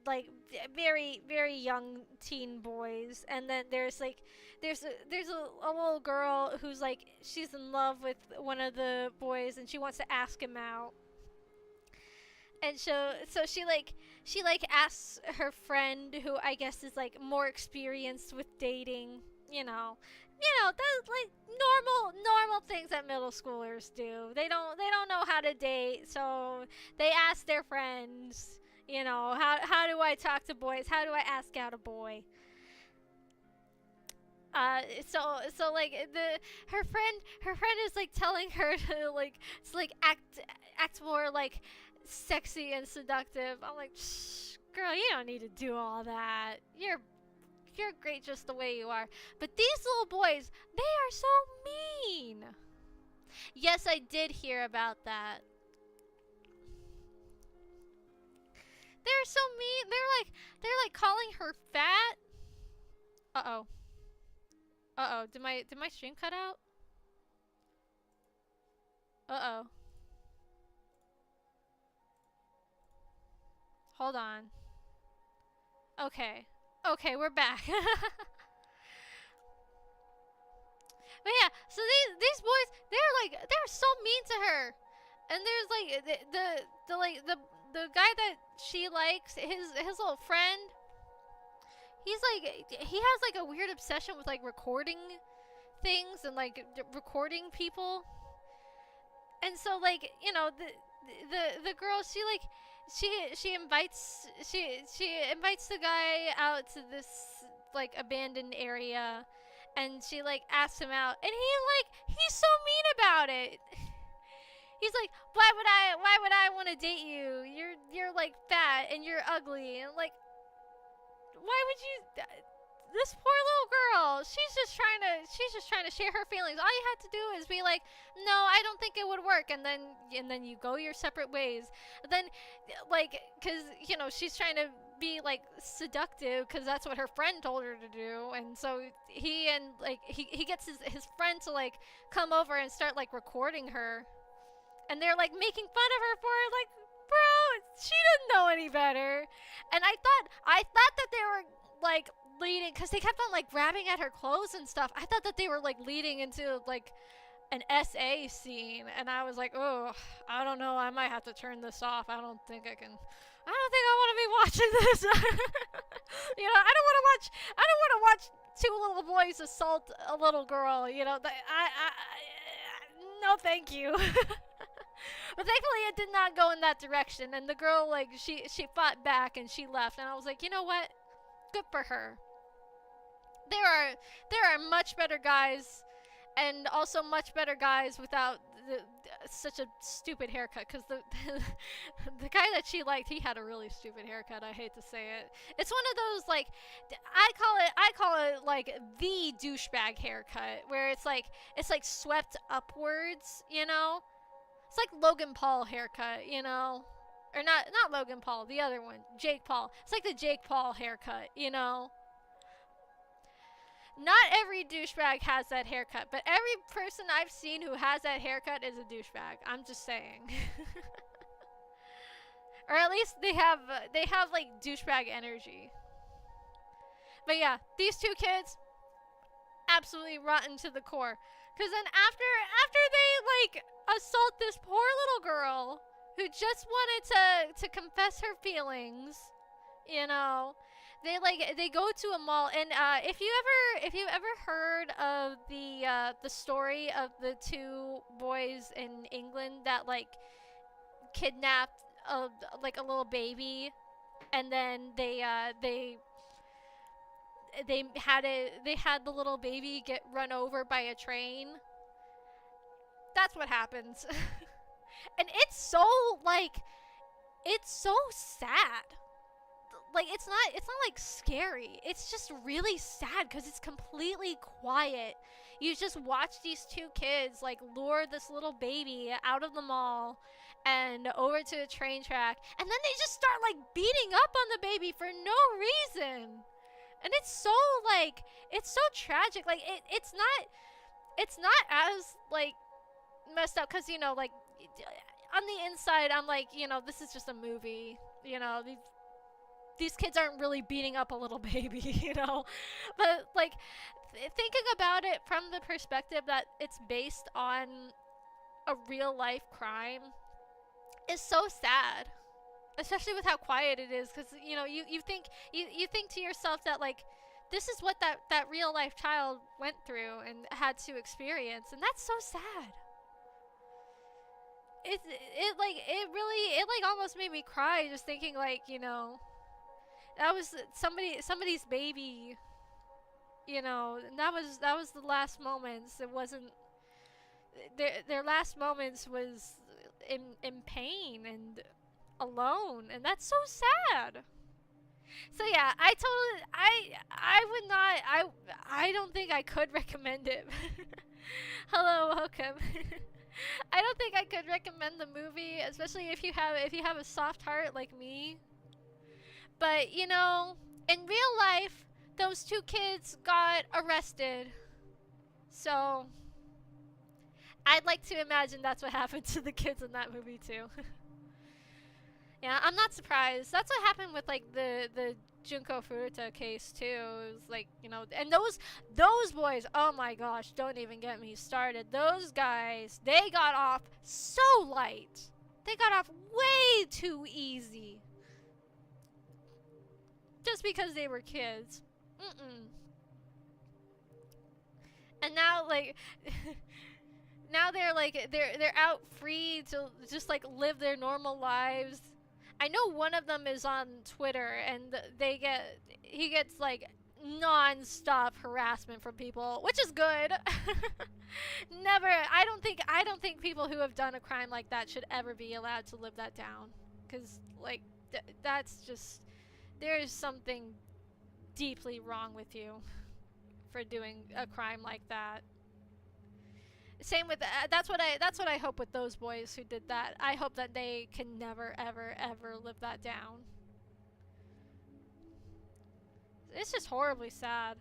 Speaker 1: like very very young teen boys, and then there's a little girl who's like she's in love with one of the boys and she wants to ask him out. And so she like asks her friend, who I guess is like more experienced with dating, that's like normal things that middle schoolers do. They don't know how to date, so they ask their friends, how do I talk to boys? How do I ask out a boy? So like her friend is like telling her to like act more like sexy and seductive. I'm like, shh, girl, you don't need to do all that. You're great just the way you are. But these little boys, they are so mean. Yes, I did hear about that. They're so mean. They're like calling her fat. Uh oh. Uh oh. Did my stream cut out? Uh oh. Hold on. Okay. Okay, we're back. But yeah, so these boys, they're so mean to her. And there's like the guy that she likes, his little friend, he has like a weird obsession with like recording things and like recording people. And so like, the girl, she invites the guy out to this like abandoned area, and she like asks him out, and he's so mean about it. He's like, why would I want to date you? You're like fat and you're ugly. And like, why would you? This poor little girl, she's just trying to share her feelings. All you have to do is be like, no, I don't think it would work, and then you go your separate ways. And then, like, because she's trying to be like seductive, because that's what her friend told her to do. And so he gets his friend to like come over and start like recording her, and they're like making fun of her for it, like, bro, she doesn't know any better. And I thought that they were like leading, because they kept on like grabbing at her clothes and stuff. I thought that they were like leading into like an SA scene, and I was like, oh, I don't know, I might have to turn this off. I don't think I want to be watching this. I don't want to watch two little boys assault a little girl. No, thank you. But thankfully it did not go in that direction, and the girl, like, she fought back and she left, and I was like, you know what? Good for her. There are much better guys, and also much better guys without such a stupid haircut, because the guy that she liked, he had a really stupid haircut. I hate to say it. It's one of those, like, I call it like the douchebag haircut, where it's like swept upwards, It's like Logan Paul haircut, Or not Logan Paul, the other one, Jake Paul. It's like the Jake Paul haircut, Not every douchebag has that haircut, but every person I've seen who has that haircut is a douchebag. I'm just saying. Or at least they have like douchebag energy. But yeah, these two kids, absolutely rotten to the core. Because then after they like assault this poor little girl who just wanted to confess her feelings, they go to a mall. And if you ever heard of the story of the two boys in England that like kidnapped a little baby, and then they had the little baby get run over by a train. That's what happens. And it's so sad. Like, it's not like scary. It's just really sad because it's completely quiet. You just watch these two kids like lure this little baby out of the mall and over to a train track, and then they just start like beating up on the baby for no reason. And it's so tragic. Like, it's not as like messed up, because like on the inside, I'm like, this is just a movie. These kids aren't really beating up a little baby, But like thinking about it from the perspective that it's based on a real life crime is so sad, especially with how quiet it is, because you think to yourself that like this is what that real life child went through and had to experience, and that's so sad. It like almost made me cry just thinking like, that was somebody's baby, and that was the last moments. It wasn't their last moments was in pain and alone, and that's so sad. So yeah, I would not, I don't think I could recommend it. Hello, welcome. I don't think I could recommend the movie, especially if you have a soft heart like me. But in real life, those two kids got arrested. So I'd like to imagine that's what happened to the kids in that movie too. Yeah, I'm not surprised. That's what happened with like the Junko Furuta case too. It was like, and those boys, oh my gosh, don't even get me started. Those guys, they got off so light. They got off way too easy. Just because they were kids. And now like now they're out free to just like live their normal lives. I know one of them is on Twitter, and he gets like non-stop harassment from people, which is good. Never. I don't think people who have done a crime like that should ever be allowed to live that down, because like that's just, there is something deeply wrong with you for doing a crime like that. Same with that's what I hope with those boys who did that. I hope that they can never ever ever live that down. It's just horribly sad.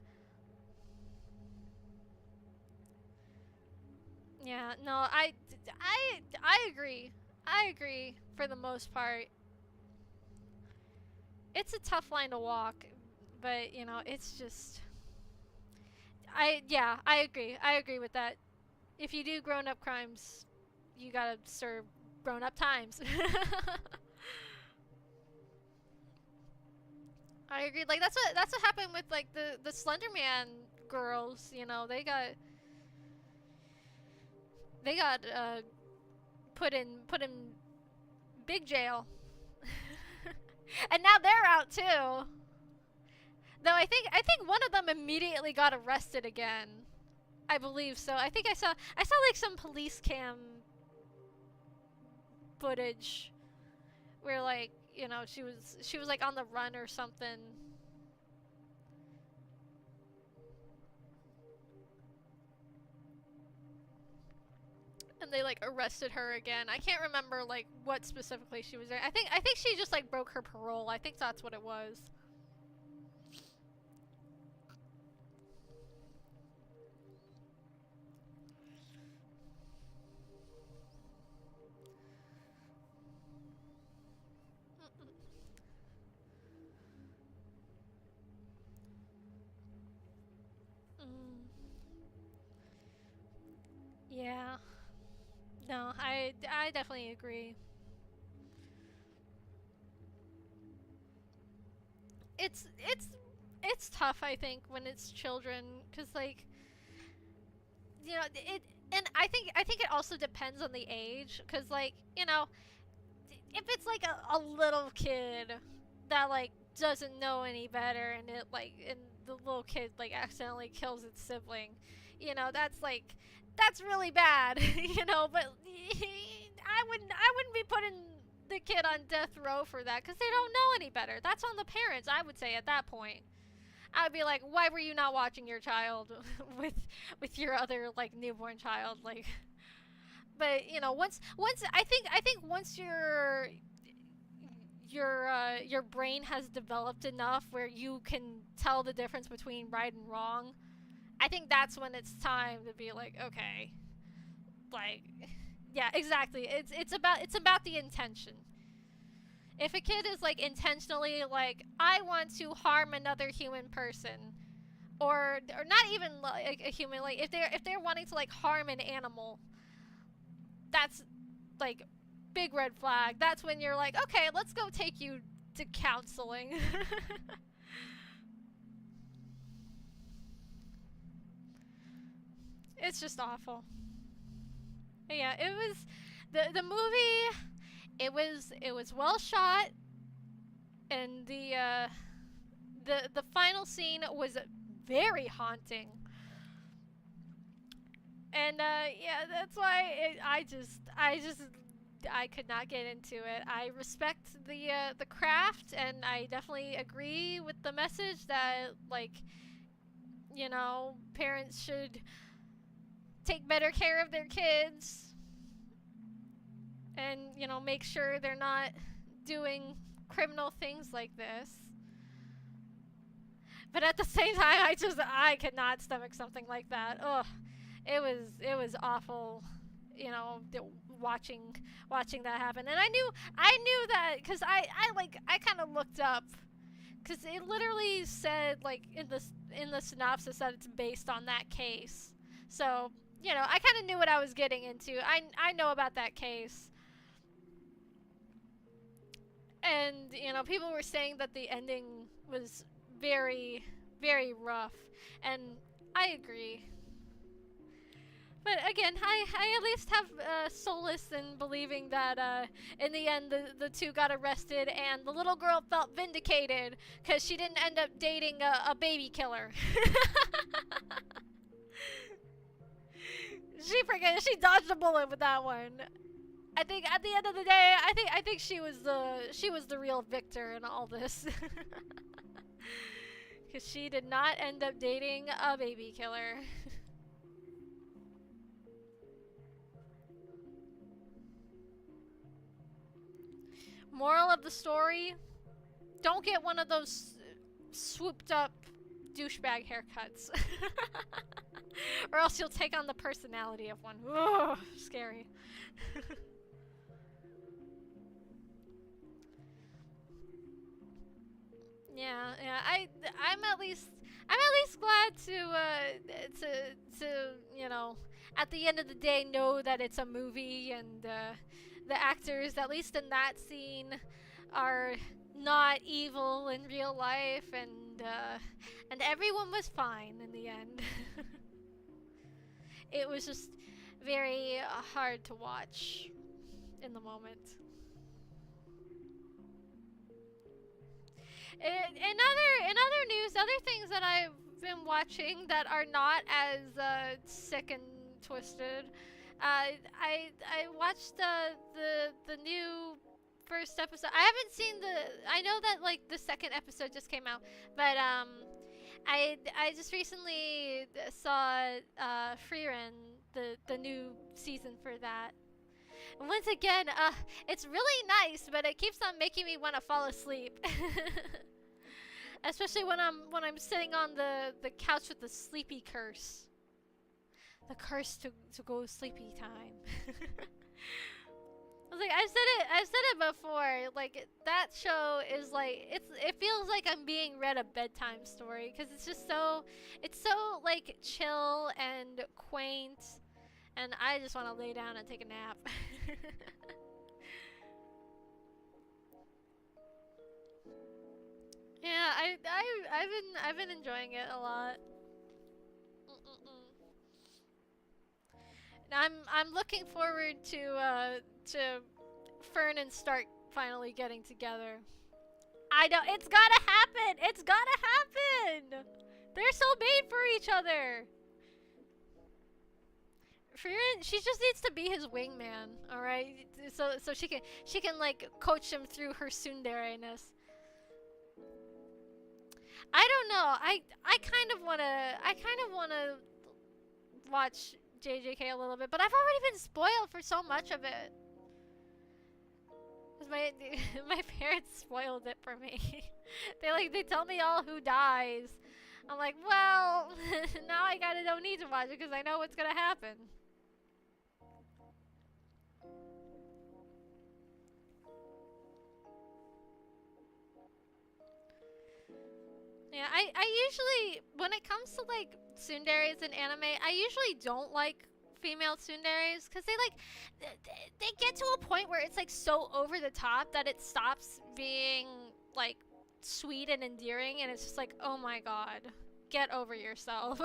Speaker 1: Yeah, no, I agree. I agree for the most part. It's a tough line to walk, but it's just, I agree. I agree with that. If you do grown-up crimes, you gotta serve grown-up times. I agree. Like that's what happened with like the Slenderman girls. They got put in big jail, and now they're out too. Though I think one of them immediately got arrested again. I believe so. I think I saw like some police cam footage where like, she was like on the run or something. And they like arrested her again. I can't remember like what specifically she was doing. I think she just like broke her parole. I think that's what it was. Mm, yeah. No, I definitely agree. It's tough, I think, when it's children, cuz like, it, and I think it also depends on the age, cuz like, if it's like a little kid that like doesn't know any better, and the little kid like accidentally kills its sibling, that's really bad. But I wouldn't be putting the kid on death row for that, because they don't know any better. That's on the parents, I would say, at that point. I would be like, why were you not watching your child with your other like newborn child, like. But once I think once your brain has developed enough where you can tell the difference between right and wrong, I think that's when it's time to be like, okay, like, Yeah, exactly. It's about the intention. If a kid is like intentionally like I want to harm another human person, or not even like a human, like if they're wanting to like harm an animal, that's like big red flag. That's when you're like, okay, let's go take you to counseling. It's just awful. Yeah, it was the movie. It was well shot, and the final scene was very haunting. And yeah, that's why I could not get into it. I respect the craft, and I definitely agree with the message that like parents should take better care of their kids, and make sure they're not doing criminal things like this. But at the same time, I could not stomach something like that. Ugh, it was awful, watching that happen. And I knew that because I kind of looked up because it literally said like in the synopsis that it's based on that case. So I kind of knew what I was getting into. I know about that case. And people were saying that the ending was very, very rough, and I agree. But again, I at least have solace in believing that in the end the two got arrested, and the little girl felt vindicated because she didn't end up dating a baby killer. She dodged a bullet with that one. I think at the end of the day, I think she was the real victor in all this. Because she did not end up dating a baby killer. Moral of the story: don't get one of those swooped up douchebag haircuts. Or else you'll take on the personality of one. Ugh, scary. Yeah, yeah. I'm at least glad to at the end of the day know that it's a movie, and the actors, at least in that scene, are not evil in real life, and everyone was fine in the end. It was just very hard to watch in the moment. In other news, other things that I've been watching that are not as sick and twisted. I watched the new first episode. I haven't seen the. I know that like the second episode just came out, but I just recently saw Freerun, the new season for that. And once again, it's really nice, but it keeps on making me want to fall asleep. Especially when I'm sitting on the couch with the sleepy curse. The curse to go sleepy time. I was like, I've said it before. Like that show is like it feels like I'm being read a bedtime story because it's so like chill and quaint, and I just want to lay down and take a nap. Yeah, I've been enjoying it a lot. Mm-mm-mm. I'm looking forward to Fern and Stark finally getting together. I know it's gotta happen. It's gotta happen. They're so made for each other. Fern, she just needs to be his wingman. All right, so she can like coach him through her tsundere-ness. I don't know. I kind of wanna watch JJK a little bit, but I've already been spoiled for so much of it. 'Cause my my parents spoiled it for me. They tell me all who dies. I'm like, well, now I don't need to watch it because I know what's gonna happen. Yeah, I usually, when it comes to like tsunderes in anime, I usually don't like female tsunderes because they like they get to a point where it's like so over the top that it stops being like sweet and endearing, and it's just like, oh my god, get over yourself.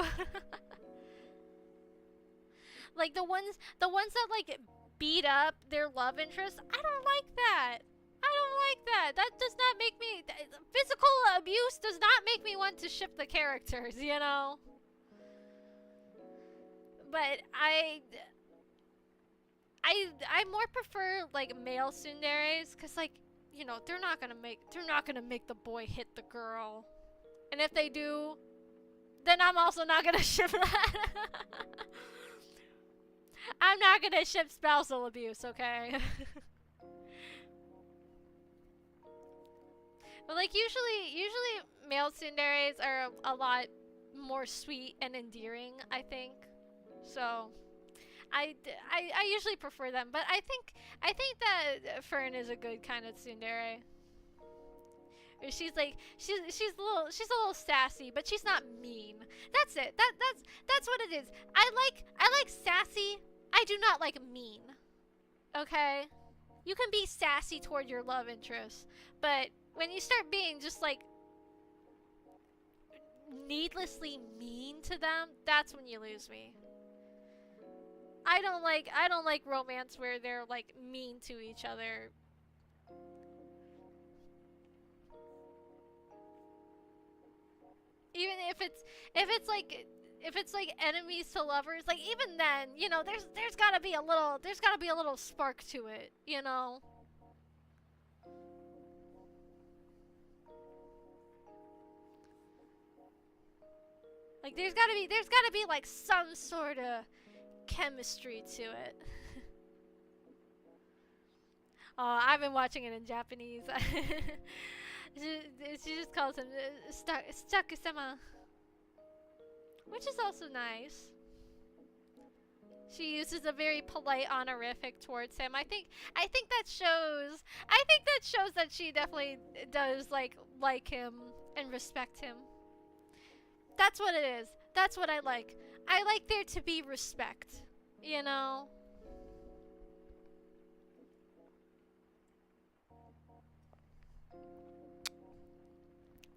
Speaker 1: Like the ones that like beat up their love interest, I don't like that. I don't like that. That does not make me physical abuse does not make me want to ship the characters, you know? But I more prefer like male tsunderes cuz like, you know, they're not going to make the boy hit the girl. And if they do, then I'm also not going to ship that. I'm not going to ship spousal abuse, okay? But like usually male tsunderes are a lot more sweet and endearing, I think. So I usually prefer them, but I think that Fern is a good kind of tsundere. She's like she's a little sassy, but she's not mean. That's it. That's what it is. I like sassy. I do not like mean. Okay? You can be sassy toward your love interest, but when you start being just like needlessly mean to them, that's when you lose me. I don't like romance where they're like mean to each other. Even if it's like enemies to lovers, like even then, you know, there's got to be a little spark to it, you know. Like there's got to be like some sort of chemistry to it. Oh, I've been watching it in Japanese. she just calls him Stakusama, which is also nice. She uses a very polite honorific towards him. I think that shows that she definitely does like him and respect him. That's what it is. That's what I like. I like there to be respect, you know?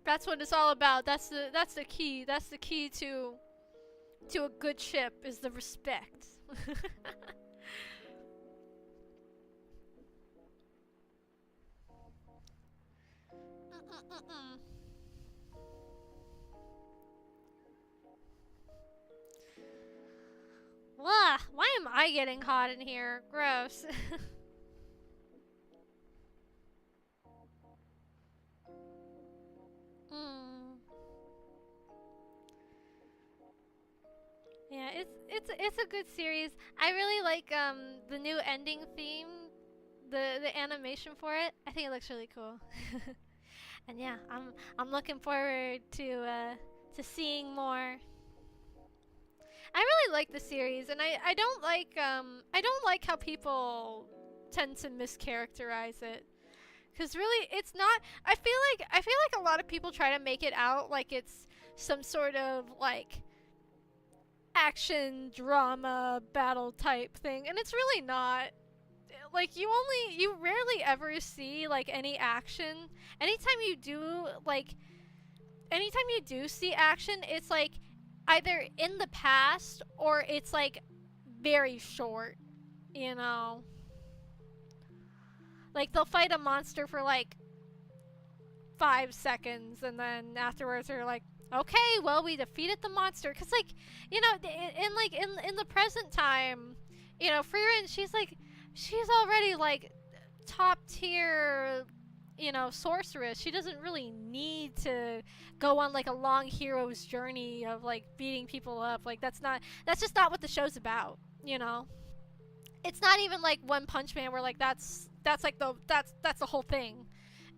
Speaker 1: That's what it's all about. That's the key. That's the key to a good ship is the respect. Mm-mm-mm-mm. Ugh, why am I getting hot in here? Gross. Mm. Yeah, it's a good series. I really like the new ending theme, the animation for it. I think it looks really cool. And yeah, I'm looking forward to seeing more. I really like the series, and I don't like how people tend to mischaracterize it. Cause really, it's not. I feel like a lot of people try to make it out like it's some sort of like action drama battle type thing, and it's really not. Like you rarely ever see like any action. Anytime you do like anytime you do see action, it's like either in the past or it's like very short, you know. Like they'll fight a monster for like 5 seconds, and then afterwards they're like, okay, well we defeated the monster. Cause like, you know, in the present time, you know, Frieren, she's already like top tier, you know, sorceress. She doesn't really need to go on like a long hero's journey of like beating people up. Like that's just not what the show's about, you know. It's not even like One Punch Man where like that's the whole thing.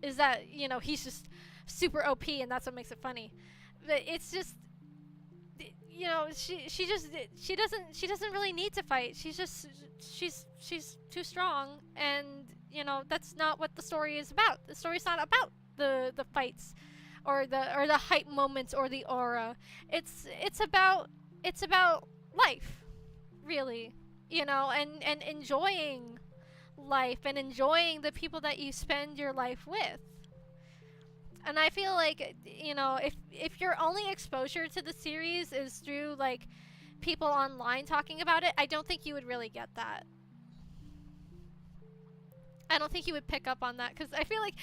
Speaker 1: Is that, you know, he's just super OP and that's what makes it funny. But it's just, you know, she doesn't really need to fight. She's too strong, and you know that's not what the story is about. The story's not about the fights or the hype moments or the aura. It's about life, really. And enjoying life and enjoying the people that you spend your life with. And I feel like, if your only exposure to the series is through like people online talking about it, I don't think you would really get that. I don't think you would pick up on that because I feel like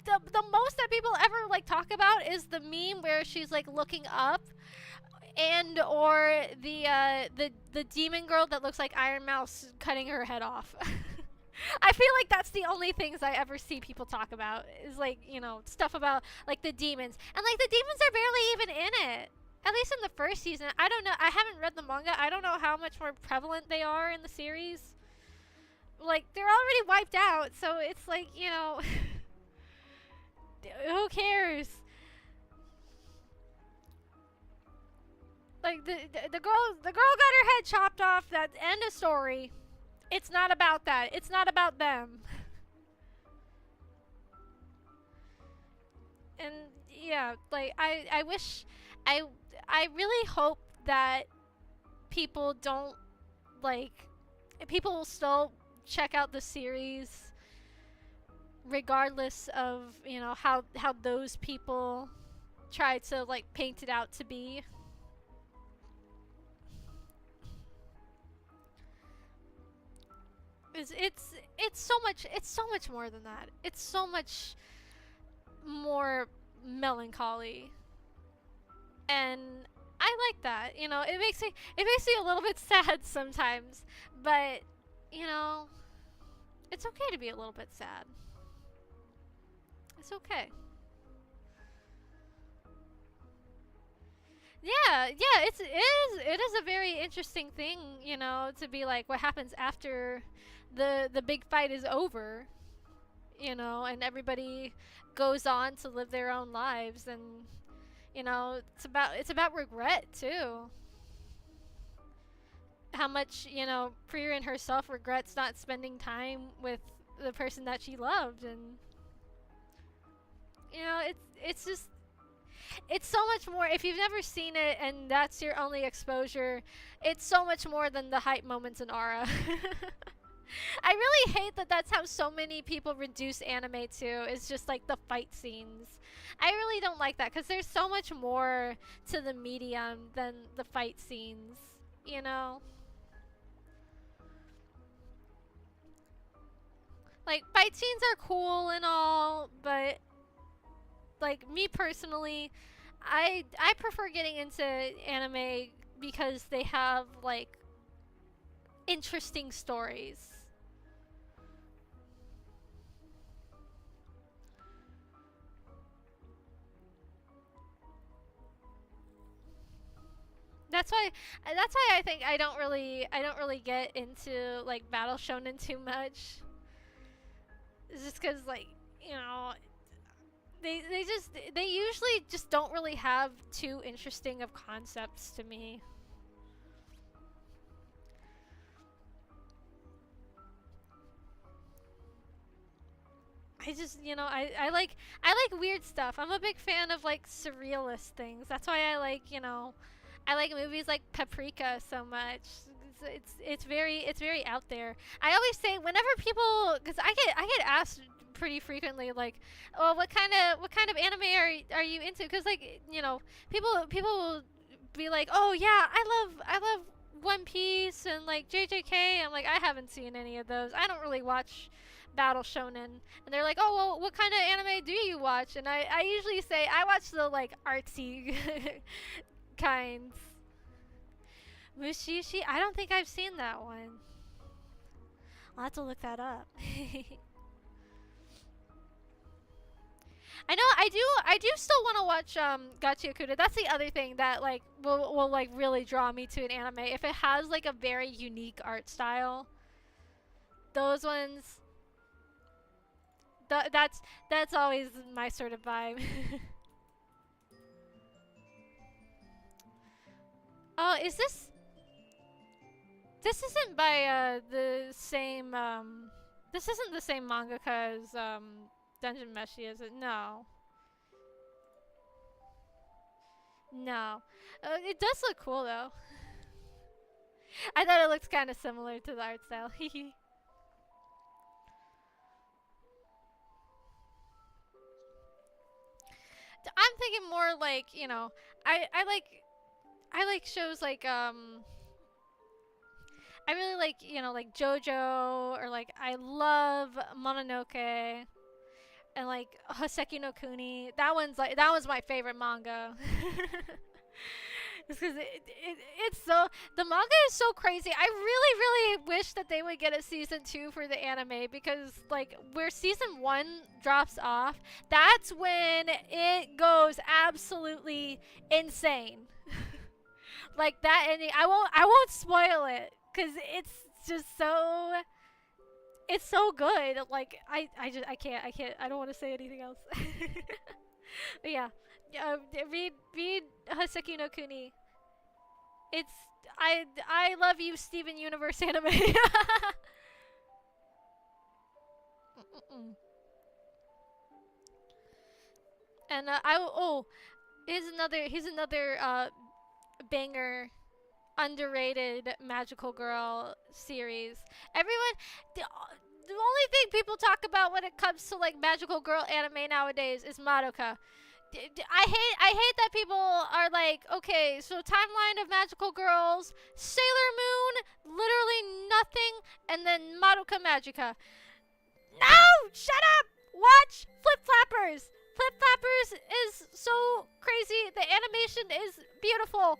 Speaker 1: the most that people ever like talk about is the meme where she's like looking up, and or the demon girl that looks like Iron Mouse cutting her head off. I feel like that's the only things I ever see people talk about is like, stuff about like the demons. And like the demons are barely even in it. At least in the first season. I don't know. I haven't read the manga. I don't know how much more prevalent they are in the series. Like they're already wiped out, so it's like, who cares? Like the girl got her head chopped off. That's end of story. It's not about that. It's not about them. And yeah, like I wish I I really hope that people don't like people will still check out the series regardless of, how those people try to like paint it out to be. It's so much more than that. It's so much more melancholy, and I like that. It makes me a little bit sad sometimes, but you know it's okay to be a little bit sad. It's okay. Yeah, it is a very interesting thing, to be like what happens after the big fight is over, and everybody goes on to live their own lives, and it's about regret too. How much, Priya herself regrets not spending time with the person that she loved, and it's just it's so much more. If you've never seen it and that's your only exposure, it's so much more than the hype moments in Aura. I really hate that that's how so many people reduce anime to. It's just like the fight scenes. I really don't like that because there's so much more to the medium than the fight scenes. You know, like fight scenes are cool and all, but like me personally, I prefer getting into anime because they have like interesting stories. That's why I think I don't really get into like battle shonen too much. It's just cuz like, you know, they usually just don't really have too interesting of concepts to me. I just, I like weird stuff. I'm a big fan of like surrealist things. That's why I like movies like Paprika so much. It's very out there. I always say whenever people, because I get asked pretty frequently like, oh, what kind of anime are you into? Because like, people will be like, oh yeah, I love One Piece and like JJK. I'm like, I haven't seen any of those. I don't really watch battle shonen. And they're like, oh well, what kind of anime do you watch? And I usually say I watch the like artsy kinds. Mushishi? I don't think I've seen that one. I'll have to look that up. I do still want to watch Gachi Okuda. That's the other thing that like will like really draw me to an anime. If it has like a very unique art style. Those ones, that's always my sort of vibe. Oh, is this isn't by the same this isn't the same mangaka as Dungeon Meshi, is it? No. No. It does look cool though. I thought it looks kind of similar to the art style. I'm thinking more like, I like shows like I really like, like JoJo, or like I love Mononoke and like Hoseki no Kuni. That one's my favorite manga. It's because it's so, the manga is so crazy. I really really wish that they would get a season 2 for the anime, because like where season 1 drops off, that's when it goes absolutely insane. Like that ending, I won't spoil it because just so it's so good. Like I can't, I don't want to say anything else. But yeah, read Hoseki no Kuni. It's I love you, Steven Universe anime. And here's another banger, underrated magical girl series. Everyone, the only thing people talk about when it comes to like magical girl anime nowadays is Madoka. I hate that people are like, okay, so timeline of magical girls, Sailor Moon, literally nothing, and then Madoka Magica. No, shut up. Watch Flip Flappers. Flip Flappers is so crazy. The animation is beautiful.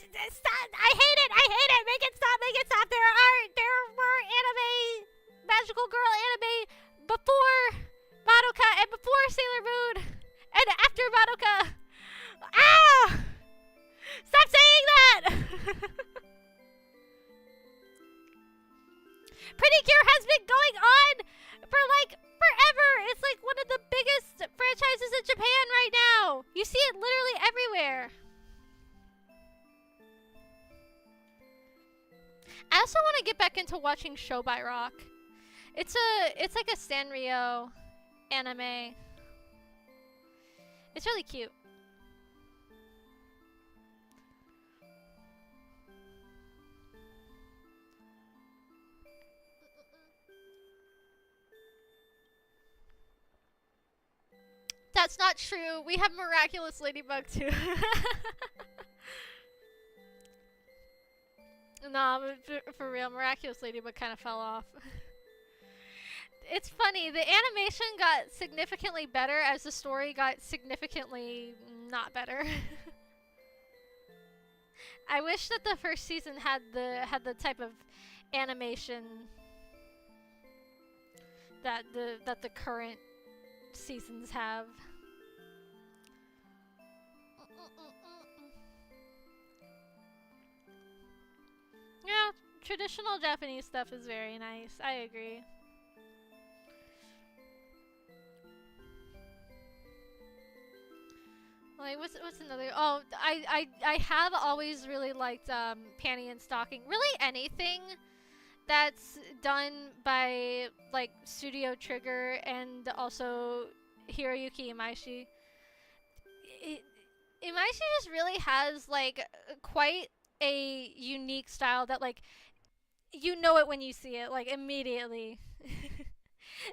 Speaker 1: Stop. I hate it. I hate it. Make it stop. Make it stop. There were anime, magical girl anime before Madoka and before Sailor Moon and after Madoka. Ah! Stop saying that. Pretty Cure has been going on for like forever. It's like one of the biggest franchises in Japan right now. You see it literally everywhere. I also want to get back into watching Show by Rock. It's like a Sanrio anime. It's really cute. That's not true. We have Miraculous Ladybug too. No, but for real, Miraculous Ladybug kind of fell off. It's funny, the animation got significantly better as the story got significantly not better. I wish that the first season had the type of animation that the current seasons have. Yeah, traditional Japanese stuff is very nice. I agree. Like what's another? Oh, I have always really liked Panty and Stocking. Really anything that's done by like Studio Trigger and also Hiroyuki Imaishi. It, Imaishi just really has like quite a unique style that like you know it when you see it, like immediately.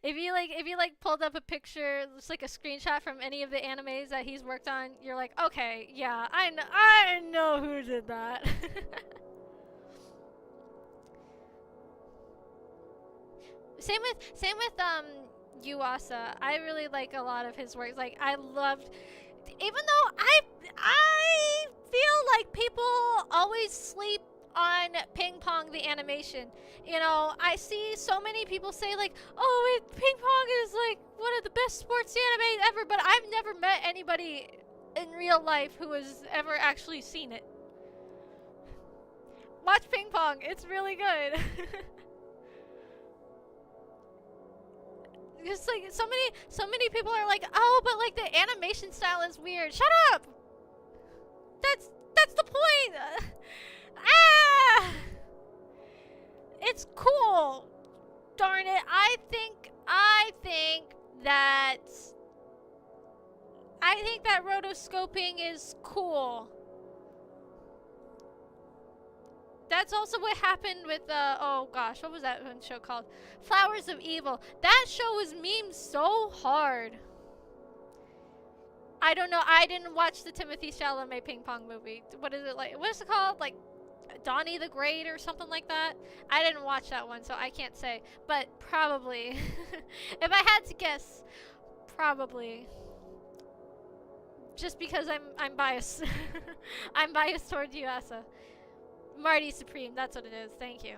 Speaker 1: If you pulled up a picture, just like a screenshot from any of the animes that he's worked on, you're like, okay, yeah, I know who did that. Same with Yuasa. I really like a lot of his works. Like I loved, even though I feel like people always sleep on Ping Pong the animation. You know, I see so many people say like, "Oh, Ping Pong is like one of the best sports anime ever," but I've never met anybody in real life who has ever actually seen it. Watch Ping Pong; it's really good. Just like so many people are like, "Oh, but like the animation style is weird." Shut up. That's the point. Ah! It's cool. Darn it. I think that I think that rotoscoping is cool. That's also what happened with oh gosh, what was that one show called? Flowers of Evil. That show was memed so hard. I don't know. I didn't watch the Timothy Chalamet ping pong movie. What is it like? What is it called? Like Donnie the Great or something like that? I didn't watch that one, so I can't say. But probably. If I had to guess, probably. Just because I'm biased. I'm biased toward Yuasa. Marty Supreme, that's what it is. Thank you.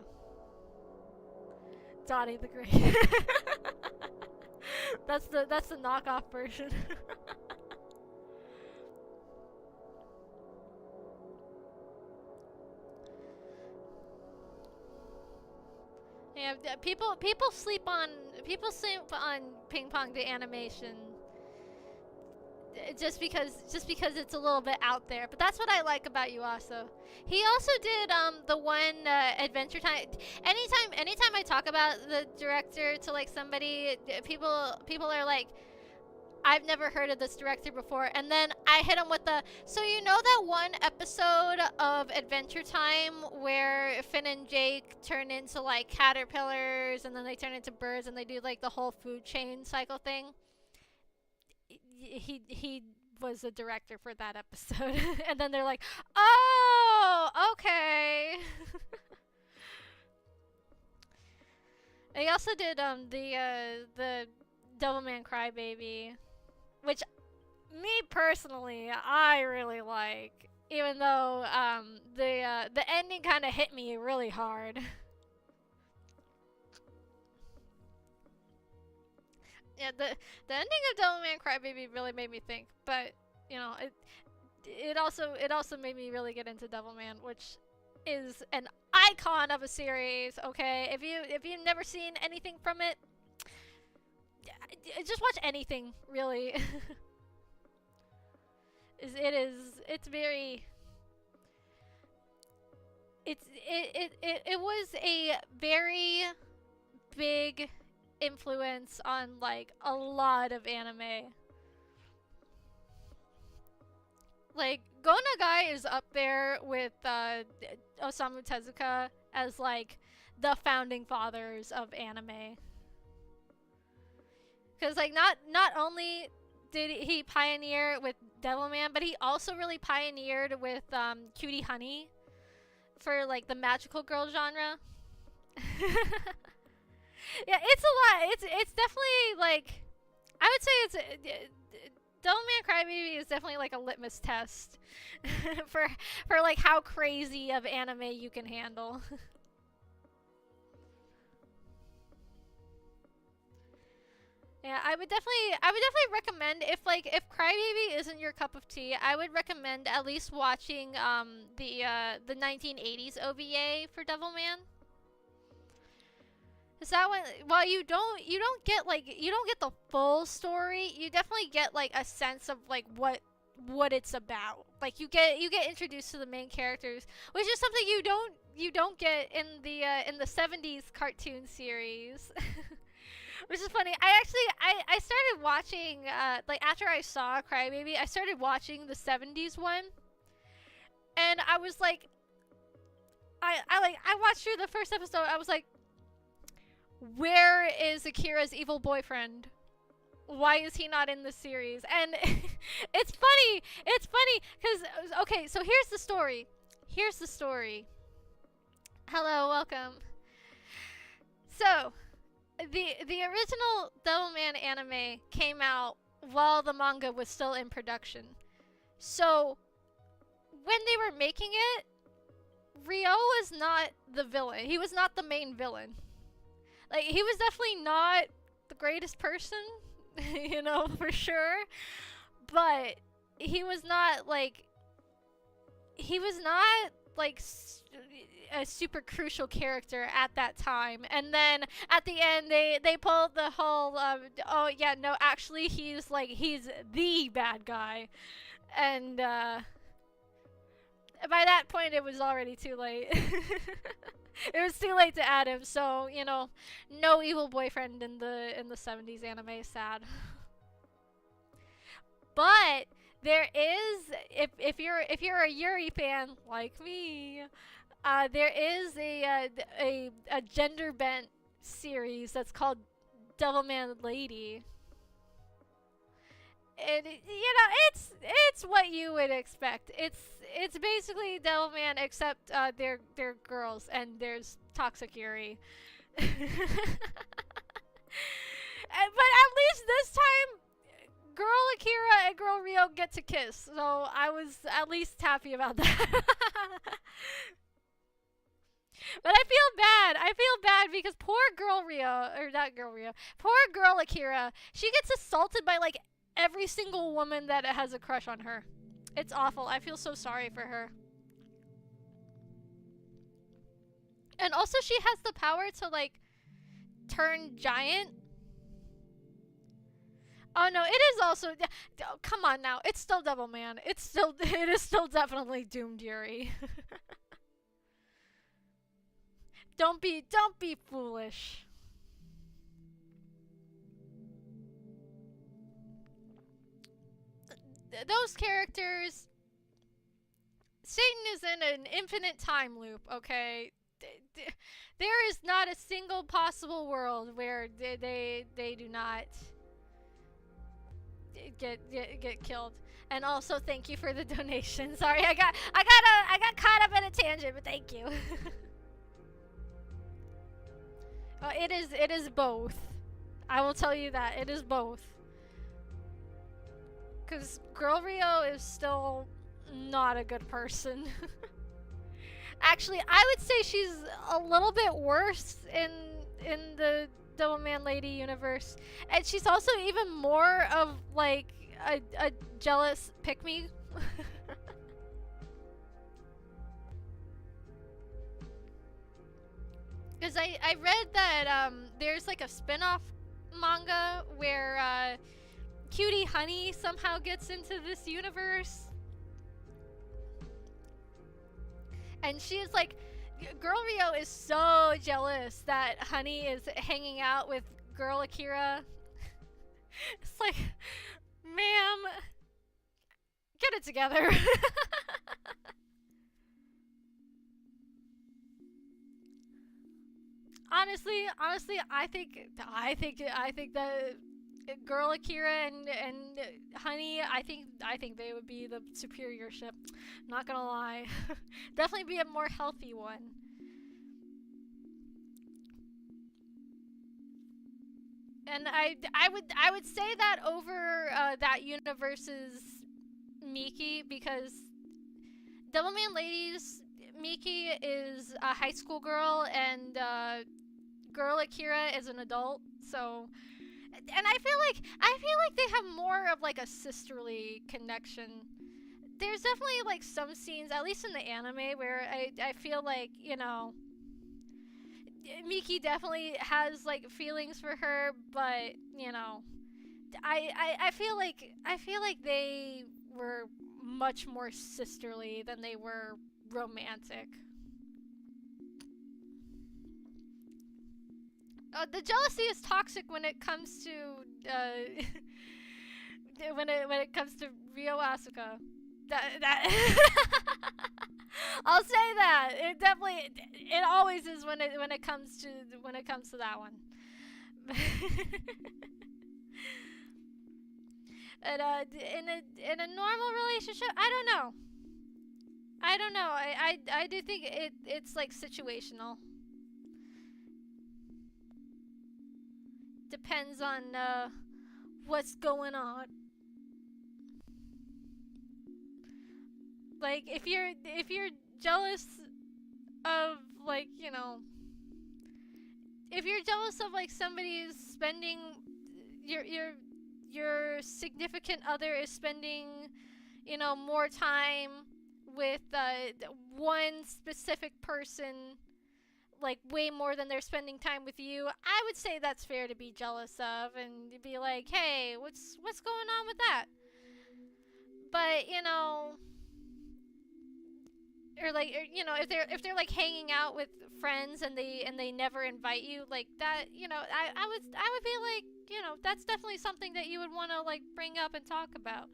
Speaker 1: Donnie the Great. That's the knockoff version. Yeah, people sleep on ping pong the animation just because it's a little bit out there. But that's what I like about Yuaso. He also did the one Adventure Time. Anytime I talk about the director to like somebody, people are like, I've never heard of this director before, and then I hit him with the, so you know that one episode of Adventure Time where Finn and Jake turn into like caterpillars and then they turn into birds and they do like the whole food chain cycle thing? He was the director for that episode. And then they're like, oh, okay. He also did the Devilman Crybaby, which me personally I really like, even though the ending kind of hit me really hard. Yeah, the ending of Devilman Crybaby really made me think, but you know, it also made me really get into Devilman, which is an icon of a series. Okay, if you've never seen anything from it, just watch anything really. It's very, it was a very big influence on like a lot of anime. Like Go Nagai is up there with Osamu Tezuka as like the founding fathers of anime. Cuz like not only did he pioneer with Devilman, but he also really pioneered with Cutie Honey for like the magical girl genre. Yeah, it's a lot. It's definitely like, I would say it's Devilman Crybaby is definitely like a litmus test for like how crazy of anime you can handle. Yeah, I would definitely recommend, if Crybaby isn't your cup of tea, I would recommend at least watching the 1980s OVA for Devilman. Is that when? Well, you don't get the full story. You definitely get like a sense of like what it's about. Like you get introduced to the main characters, which is something you don't get in the 70s cartoon series. Which is funny. I started watching like after I saw Crybaby, I started watching the 70s one, and I was like, I watched through the first episode. I was like, where is Akira's evil boyfriend? Why is he not in the series? And it's funny because, okay, so here's the story. Hello, welcome. So the original Devilman anime came out while the manga was still in production. So when they were making it, Ryo was not the villain. He was not the main villain. Like, he was definitely not the greatest person, you know, for sure. But he was not like a super crucial character at that time. And then at the end, they pulled the whole, oh yeah, no, actually he's the bad guy. And by that point, it was already too late. It was too late to add him, so, you know, no evil boyfriend in the 70s anime, sad. But there is, if you're a Yuri fan like me, there is a gender bent series that's called Devilman Lady. And it's what you would expect. It's basically Devilman except they're girls and there's toxic Yuri. But at least this time, girl Akira and girl Rio get to kiss, so I was at least happy about that. But I feel bad. I feel bad because poor girl Rio, or not girl Rio, poor girl Akira, she gets assaulted by like every single woman that has a crush on her. It's awful. I feel so sorry for her. And also she has the power to like turn giant. Oh no, it is also oh, come on now. It's still Devilman. It is still definitely Doomed Yuri. Don't be foolish. Those characters, Satan is in an infinite time loop, okay? There is not a single possible world where they do not get killed. And also thank you for the donation. Sorry, I got caught up in a tangent, but thank you. It is both. I will tell you that it is both. Because Girl Rio is still not a good person. Actually, I would say she's a little bit worse in the Devilman Lady universe. And she's also even more of like a jealous pick-me. Because I read that there's like a spin-off manga where Cutie Honey somehow gets into this universe. And she is like, Girl Rio is so jealous that Honey is hanging out with Girl Akira. It's like, ma'am, get it together. honestly, I think that Girl Akira and Honey, I think they would be the superior ship. Not gonna lie, definitely be a more healthy one. And I would say that over that universe's Miki, because Devilman Ladies Miki is a high school girl and Girl Akira is an adult, so and I feel like they have more of like a sisterly connection. There's definitely like some scenes, at least in the anime, where I feel like, you know, Miki definitely has like feelings for her, but you know, I feel like they were much more sisterly than they were romantic. The jealousy is toxic when it comes to when it comes to Rio Asuka. That I'll say that it always is when it comes to that one. And in a normal relationship, I don't know. I do think it's like situational. Depends on what's going on. Like if you're jealous of like, you know, if you're jealous of like somebody's spending your significant other is spending, you know, more time with one specific person, like way more than they're spending time with you, I would say that's fair to be jealous of and be like, hey, what's going on with that? But you know, or you know, if they're like hanging out with friends and they never invite you, like that, you know, I would be like, you know, that's definitely something that you would want to like bring up and talk about.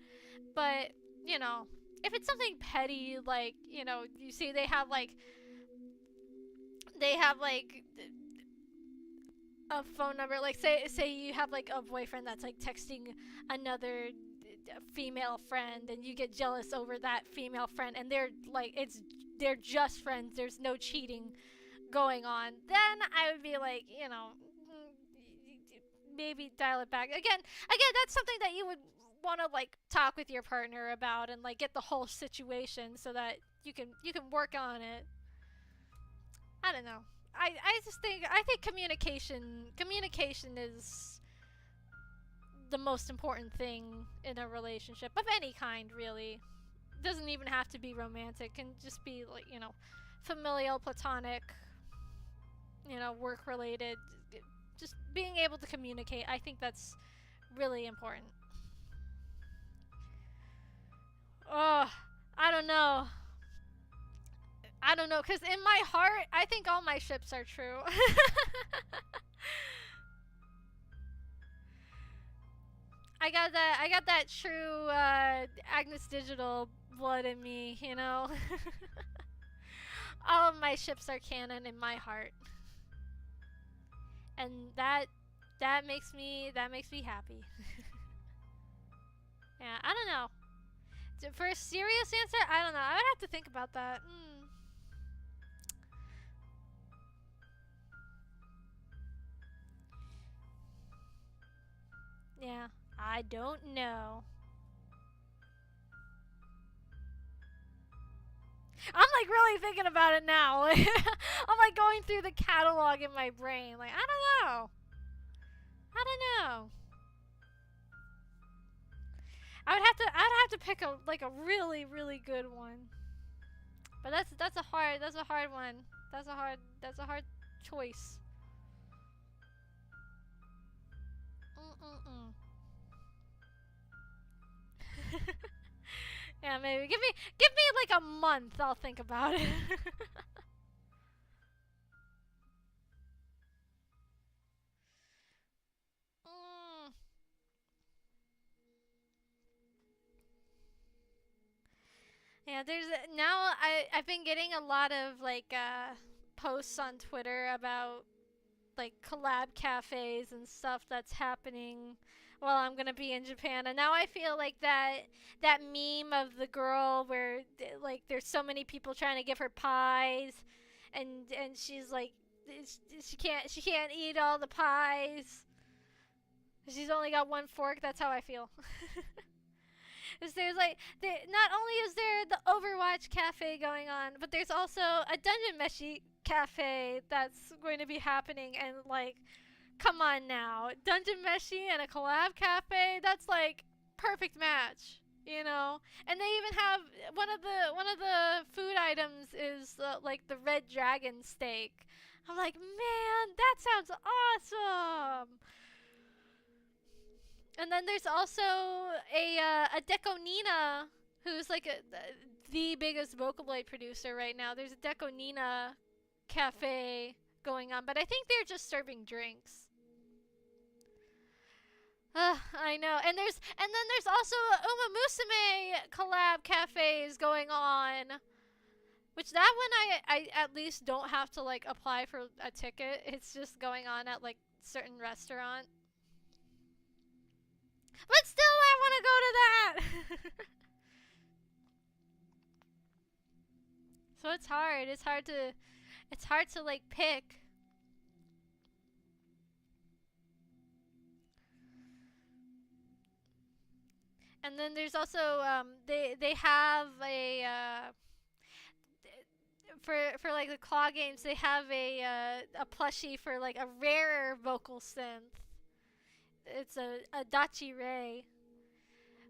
Speaker 1: But, you know, if it's something petty, like, you know, you see they have like a phone number, like say you have like a boyfriend that's like texting another female friend, and you get jealous over that female friend, and they're just friends, there's no cheating going on, then I would be like, you know, maybe dial it back. Again, that's something that you would want to like talk with your partner about, and like get the whole situation so that you can work on it. I don't know. I think communication is the most important thing in a relationship of any kind, really. Doesn't even have to be romantic. Can just be like, you know, familial, platonic, you know, work related. Just being able to communicate, I think that's really important. Oh, I don't know. I don't know, cuz in my heart, I think all my ships are true. I got that true Agnes Digital blood in me, you know. All of my ships are canon in my heart, and that makes me happy. Yeah, I don't know. For a serious answer, I don't know. I would have to think about that. Yeah, I don't know. I'm like really thinking about it now. I'm like going through the catalog in my brain. Like, I don't know. I don't know. I'd have to pick a like a really really good one. But that's a hard one. That's a hard choice. Mm-mm-mm. Yeah, maybe give me like a month. I'll think about it. mm. Yeah, there's now I've been getting a lot of like posts on Twitter about like collab cafes and stuff that's happening while I'm gonna be in Japan. And now I feel like that meme of the girl where like there's so many people trying to give her pies, and she's like she can't eat all the pies. She's only got one fork. That's how I feel. Is there's like not only is there the Overwatch cafe going on, but there's also a Dungeon Meshi cafe that's going to be happening, and like, come on now, Dungeon Meshi and a collab cafe, that's like perfect match, you know. And they even have one of the food items is like the red dragon steak. I'm like, man, that sounds awesome. And then there's also a Deco Nina, who's like the biggest Vocaloid producer right now. There's a Deco Nina cafe going on, but I think they're just serving drinks. I know. And then there's also Uma Musume collab cafes going on. Which that one I at least don't have to like apply for a ticket. It's just going on at like certain restaurant. But still I want to go to that. So it's hard. It's hard to like pick. And then there's also they have a for like the claw games, they have a plushie for like a rarer vocal synth. It's a Dachi Ray,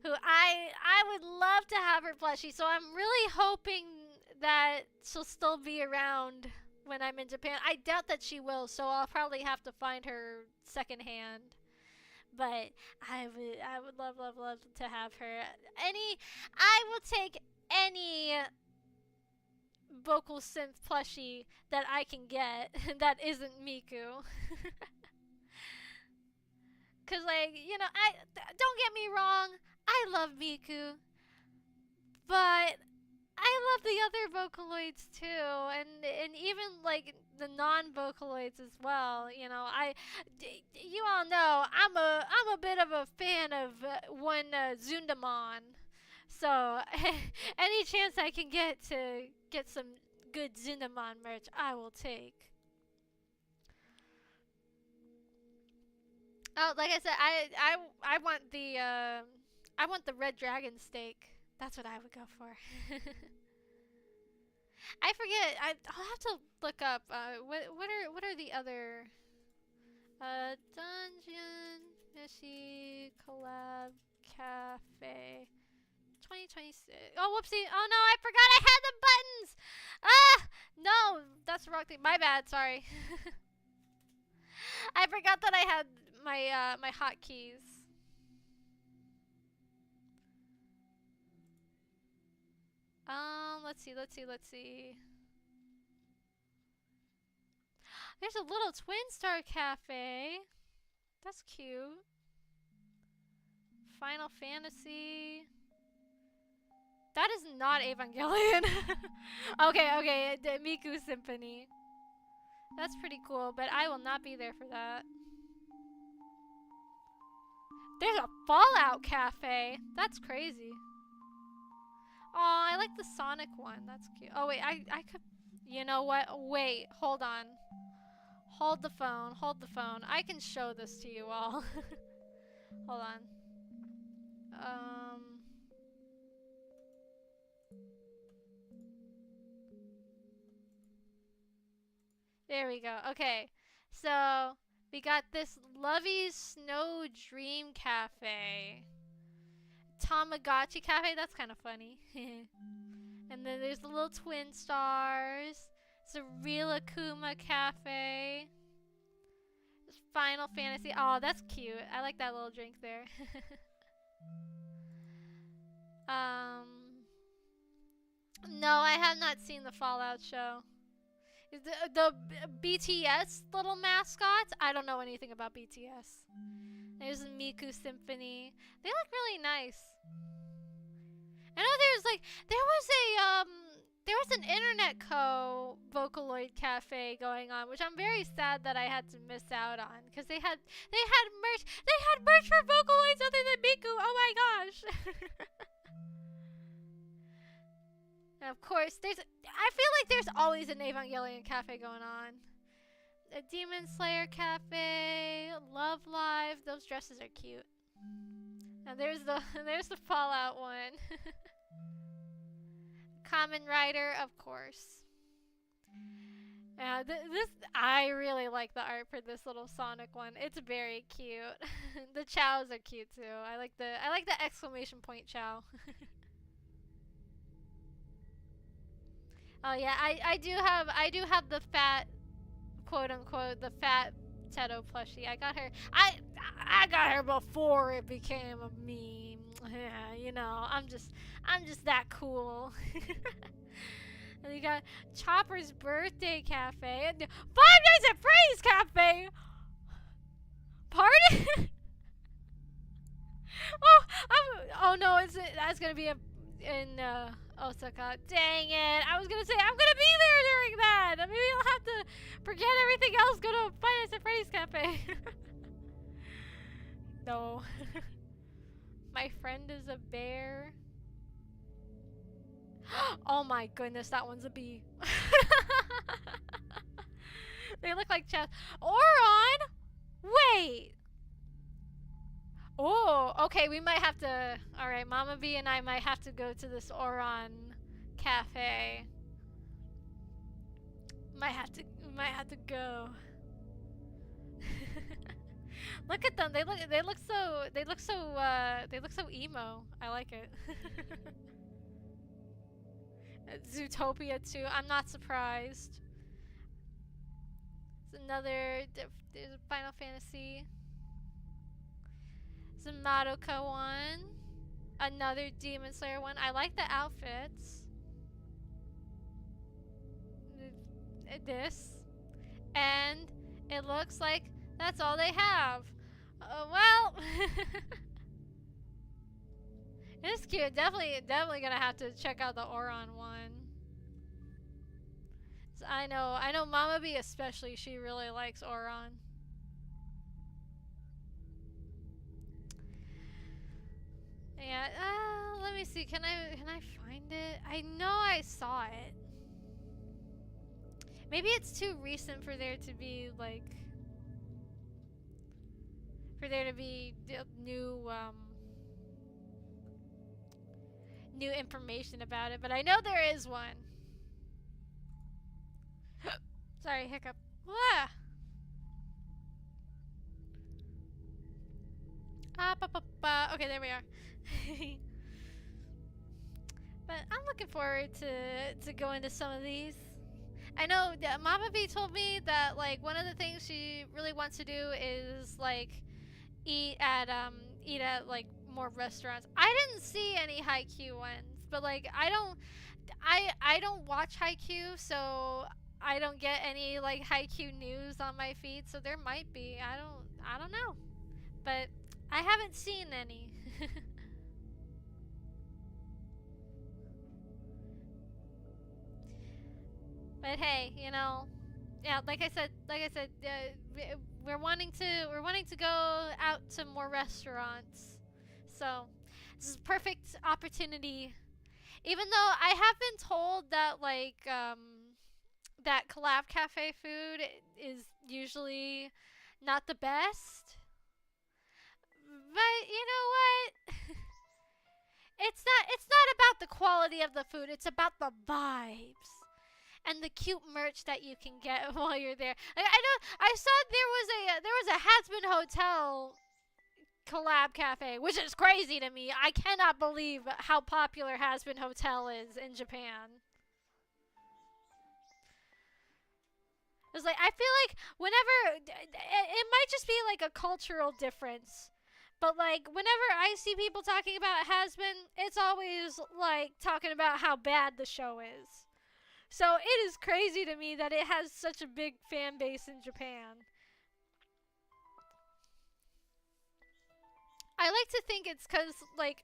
Speaker 1: who I would love to have her plushie. So I'm really hoping that she'll still be around when I'm in Japan. I doubt that she will, so I'll probably have to find her secondhand. But I would love to have her. I will take any vocal synth plushie that I can get that isn't Miku. Cause like, I don't get me wrong, I love Miku, but I love the other Vocaloids too, and even like the non-Vocaloids as well. You know, you all know I'm a bit of a fan of one Zundamon, so any chance I can get to get some good Zundamon merch, I will take. Oh, like I said, I want the red dragon steak. That's what I would go for. I forget. I'll have to look up. What are the other dungeon Mishy collab cafe 2026? Oh, whoopsie! Oh no, I forgot I had the buttons. Ah, no, that's the wrong thing. My bad. Sorry. I forgot that I had my hotkeys. Let's see. There's a little twin star cafe. That's cute. Final Fantasy. That is not Evangelion. Okay, the Miku Symphony. That's pretty cool, but I will not be there for that. There's a Fallout cafe. That's crazy. Oh, I like the Sonic one. That's cute. Oh wait, I could. You know what? Wait, hold on. Hold the phone. Hold the phone. I can show this to you all. Hold on. There we go. Okay. So, we got this Lovey's Snow Dream Cafe. Tamagotchi Cafe. That's kind of funny. And then there's the little twin stars. It's a real Akuma Cafe. Final Fantasy. Oh, that's cute. I like that little drink there. No, I have not seen the Fallout show. The BTS little mascots? I don't know anything about BTS. There's the Miku Symphony. They look really nice. I know there was an Internet Co. Vocaloid cafe going on, which I'm very sad that I had to miss out on, because they had merch for Vocaloids other than Miku. Oh my gosh. And of course, I feel like there's always an Evangelion cafe going on. A Demon Slayer cafe, Love Live. Those dresses are cute. And there's the Fallout one. Kamen Rider, of course. I really like the art for this little Sonic one. It's very cute. The chows are cute too. I like the exclamation point chow. Oh yeah, I do have the fat, quote unquote, the fat Teto plushie. I got her before it became a meme. Yeah, you know, I'm just that cool. And you got Chopper's Birthday Cafe and Five Nights at Freddy's Cafe. Pardon? Oh no, that's gonna be in Osaka. Dang it! I was gonna say I'm gonna be there during that. Maybe I'll have to forget everything else. Go to Five Nights at Freddy's Cafe. No. My friend is a bear. Oh my goodness, that one's a bee. They look like chest. Oron? Wait. Oh, okay, we might have to. Alright, Mama Bee and I might have to go to this Oron cafe. Might have to go. Look at them. They look so emo. I like it. Zootopia too. I'm not surprised. It's there's a Final Fantasy. There's a Madoka one. Another Demon Slayer one. I like the outfits. This. And it looks like that's all they have. Well, It's cute. Definitely gonna have to check out the Oron one. I know Mama B especially, she really likes Oron. Yeah, let me see. Can I find it? I know I saw it. Maybe it's too recent for there to be like for there to be new information about it, but I know there is one. Sorry, hiccup. Ah, okay, there we are. But I'm looking forward to going to some of these. I know that Mama B told me that like one of the things she really wants to do is like eat at eat at like more restaurants. I didn't see any high Q ones, but like I don't watch high Q, so I don't get any like high Q news on my feed, so there might be. I don't know. But I haven't seen any. But hey, you know, yeah, like I said, we're wanting to go out to more restaurants. So this is a perfect opportunity. Even though I have been told that that collab cafe food is usually not the best, but you know what? It's not about the quality of the food. It's about the vibes and the cute merch that you can get while you're there. Like I know I saw there was a Hasbin Hotel collab cafe, which is crazy to me. I cannot believe how popular Hasbin Hotel is in Japan. It's like I feel like whenever it might just be like a cultural difference, but like whenever I see people talking about Hasbin, it's always like talking about how bad the show is. So it is crazy to me that it has such a big fan base in Japan. I like to think it's because like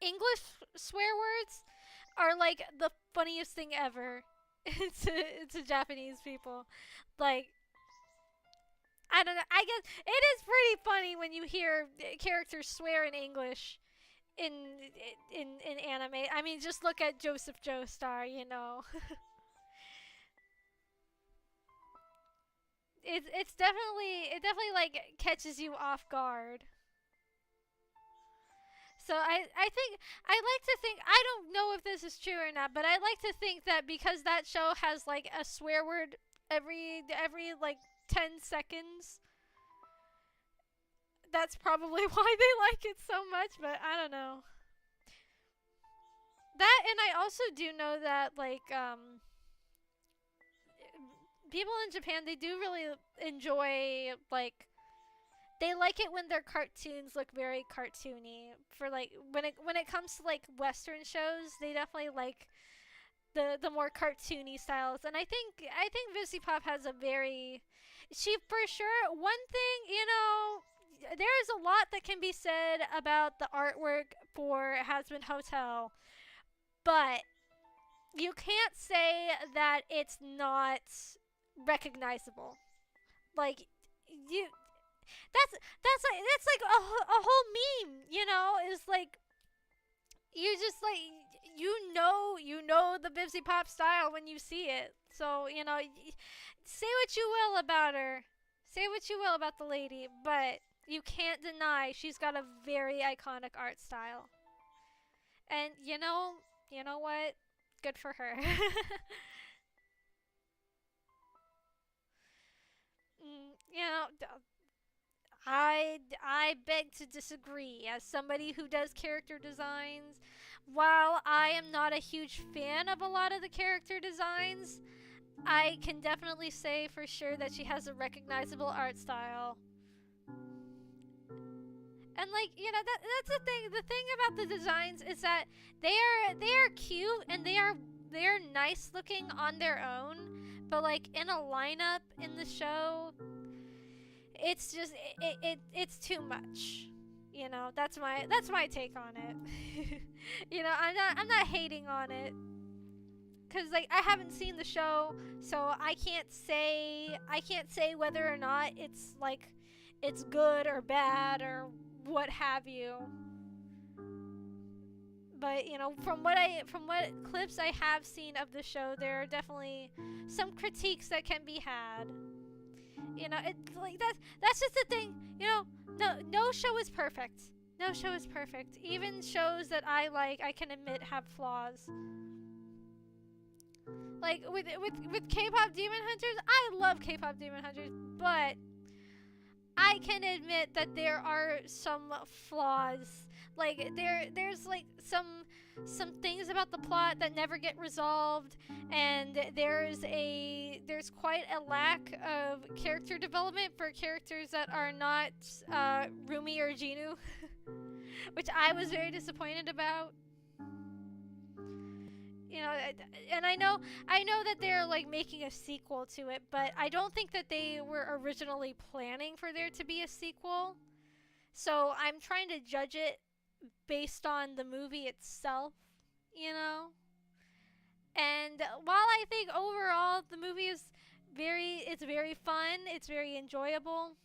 Speaker 1: English swear words are like the funniest thing ever to Japanese people. Like I don't know. I guess it is pretty funny when you hear characters swear in English in in anime. I mean, just look at Joseph Joestar. You know, it definitely like catches you off guard. So I like to think I don't know if this is true or not, but I like to think that because that show has like a swear word every like 10 seconds, that's probably why they like it so much, but I don't know. That and I also do know that like people in Japan they do really enjoy like they like it when their cartoons look very cartoony. For like when it comes to like western shows, they definitely like the more cartoony styles. And I think Vissy Pop has a very she for sure one thing, you know, there's a lot that can be said about the artwork for Hasbin Hotel, but you can't say that it's not recognizable. Like you that's like a whole meme, you know, is like you just like you know the Bibsy Pop style when you see it. So, you know, say what you will about her. Say what you will about the lady, but you can't deny she's got a very iconic art style. And you know what? Good for her. You know, I beg to disagree. As somebody who does character designs, while I am not a huge fan of a lot of the character designs, I can definitely say for sure that she has a recognizable art style. And like, you know, that's the thing. The thing about the designs is that they are cute and they are nice looking on their own, but like in a lineup in the show, it's just it's too much. That's my take on it. I'm not hating on it, cuz like I haven't seen the show, so I can't say whether or not it's good or bad or what have you. But from what clips I have seen of the show, there are definitely some critiques that can be had. It's like that's just the thing. No show is perfect. No show is perfect. Even shows that I like, I can admit have flaws. Like with K-pop Demon Hunters, I love K-pop Demon Hunters, but I can admit that there are some flaws. Like there's like some things about the plot that never get resolved, and there's quite a lack of character development for characters that are not Rumi or Jinu, which I was very disappointed about. And I know that they're like making a sequel to it, but I don't think that they were originally planning for there to be a sequel. So I'm trying to judge it based on the movie itself, you know? And while I think overall the movie is it's very fun, it's very enjoyable,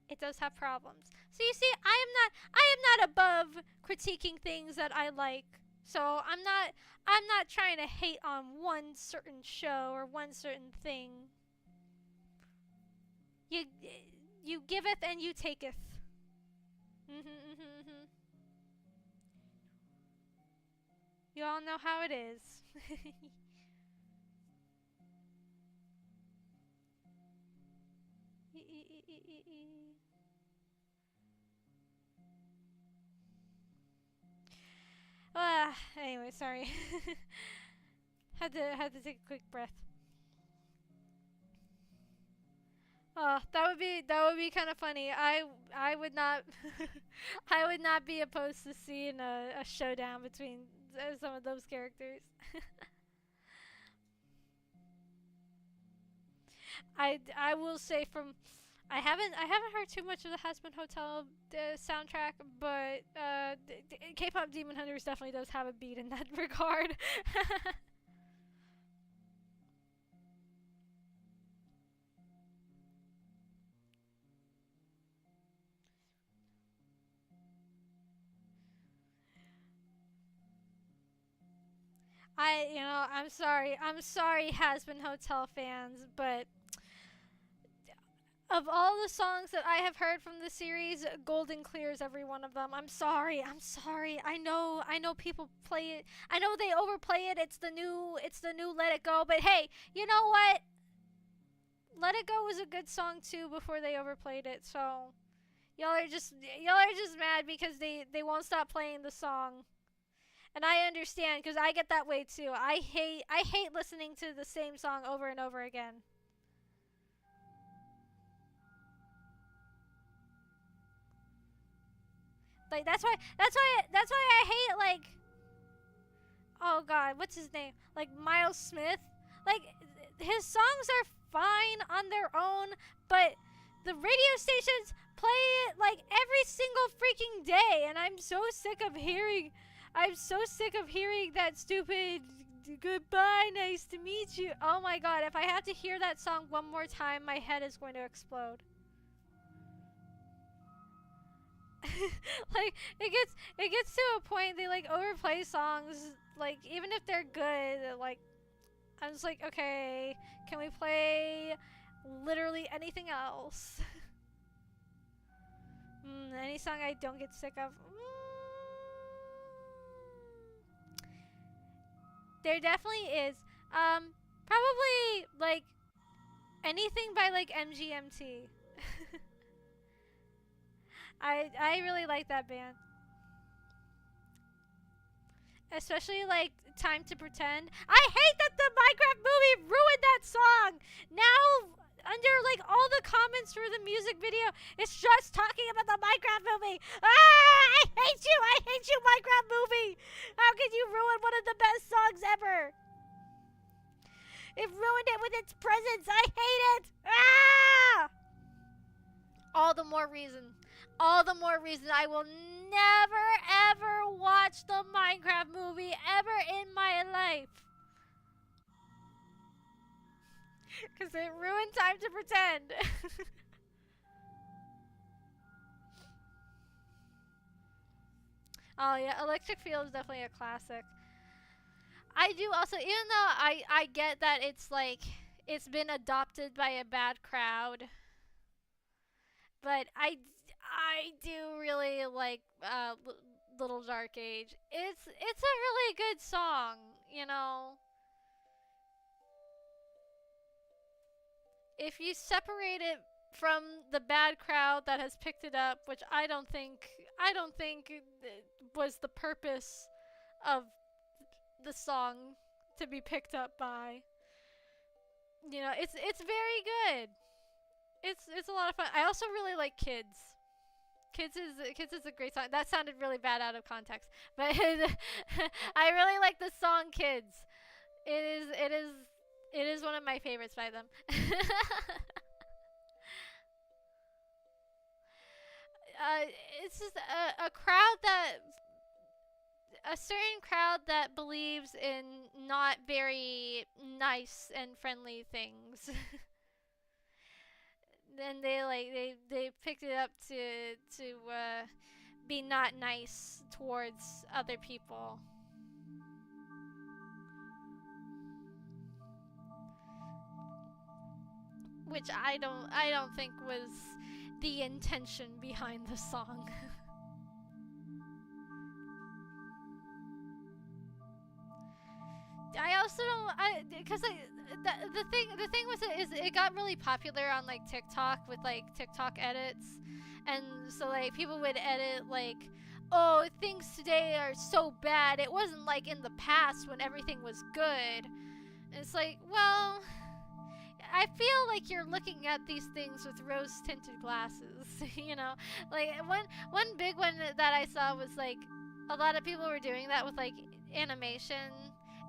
Speaker 1: it does have problems. So you see, I am not above critiquing things that I like. So I'm not trying to hate on one certain show or one certain thing. You you giveth and you taketh. Mhm, mhm, mhm. You all know how it is. Anyway, sorry. had to take a quick breath. Oh, that would be kind of funny. I would not I would not be opposed to seeing a showdown between some of those characters. I will say I haven't heard too much of the Has Been Hotel soundtrack, but K-pop Demon Hunters definitely does have a beat in that regard. I'm sorry, Has Been Hotel fans, but of all the songs that I have heard from the series, Golden clears every one of them. I'm sorry. I know people play it. I know they overplay it. It's the new Let It Go, but hey, you know what? Let It Go was a good song too before they overplayed it. So, y'all are just mad because they won't stop playing the song. And I understand cuz I get that way too. I hate listening to the same song over and over again. Like that's why I hate like, oh god, what's his name? Like Miles Smith. Like his songs are fine on their own, but the radio stations play it like every single freaking day, and I'm so sick of hearing that stupid goodbye, nice to meet you. Oh my god, if I have to hear that song one more time, my head is going to explode. Like it gets to a point they like overplay songs, like even if they're good, like I'm just like, okay, can we play literally anything else? Any song I don't get sick of. There definitely is. Probably like anything by like MGMT. I really like that band. Especially like Time to Pretend. I hate that the Minecraft movie ruined that song. Now under like all the comments for the music video, it's just talking about the Minecraft movie. I hate you, Minecraft movie. How could you ruin one of the best songs ever? It ruined it with its presence. I hate it. All the more reason. all the more reason I will never ever watch the Minecraft movie ever in my life. Because it ruined Time to Pretend. Oh yeah, Electric Field is definitely a classic. I do also, even though I get that it's like it's been adopted by a bad crowd, but I do really like Little Dark Age. It's a really good song, you know. If you separate it from the bad crowd that has picked it up, which I don't think was the purpose of the song to be picked up by. You know, it's very good. It's a lot of fun. I also really like Kids. Kids is a great song. That sounded really bad out of context, but I really like the song Kids. It is one of my favorites by them. uh, it's just a crowd that a certain crowd that believes in not very nice and friendly things. Then they picked it up to be not nice towards other people, which I don't think was the intention behind the song. I also don't I because the thing with it is it got really popular on like TikTok with like TikTok edits, and so like people would edit like, oh, things today are so bad. It wasn't like in the past when everything was good. And it's like, well, I feel like you're looking at these things with rose tinted glasses. You know, like one big one that I saw was like a lot of people were doing that with like animation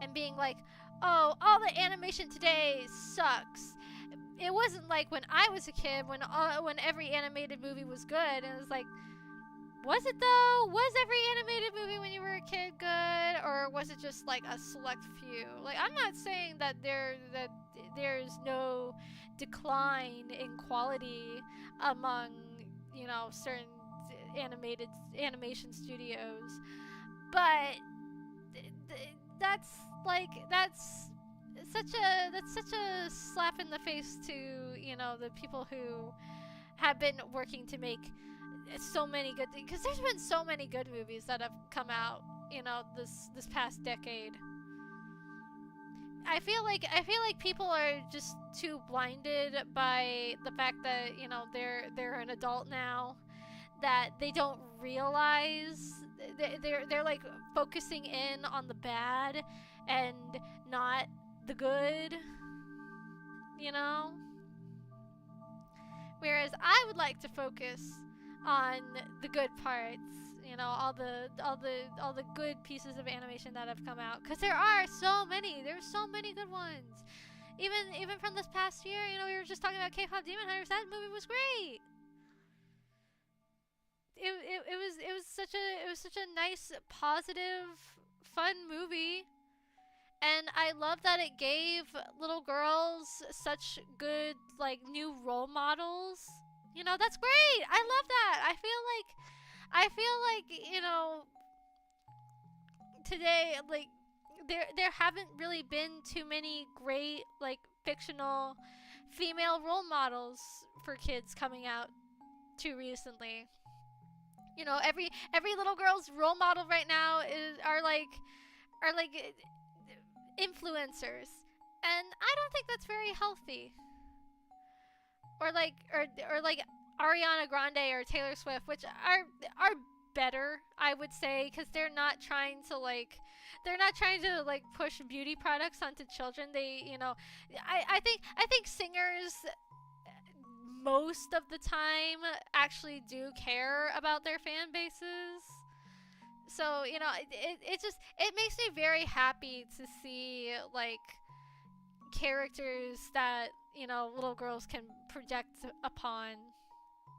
Speaker 1: and being like, oh, all the animation today sucks. It wasn't like when I was a kid when every animated movie was good, and it was like, was it though? Was every animated movie when you were a kid good, or was it just like a select few? Like, I'm not saying that there's no decline in quality among, certain animated animation studios, but that's like that's such a slap in the face to, the people who have been working to make so many good things, because there's been so many good movies that have come out, this past decade. I feel like people are just too blinded by the fact that, they're an adult now, that they don't realize they're like focusing in on the bad and not the good, you know? Whereas I would like to focus on the good parts, all the good pieces of animation that have come out, because there are so many. There's so many good ones. Even from this past year, we were just talking about K-pop Demon Hunters. That movie was great. It was such a nice, positive, fun movie, and I love that it gave little girls such good, like, new role models. That's great. I love that. I feel like today, like, there haven't really been too many great, like, fictional female role models for kids coming out too recently. Every little girl's role model right now are like influencers, and I don't think that's very healthy. Or like Ariana Grande or Taylor Swift, which are better, I would say, because they're not trying to push beauty products onto children. I think singers most of the time actually do care about their fan bases. So, it makes me very happy to see, like, characters that, little girls can project upon,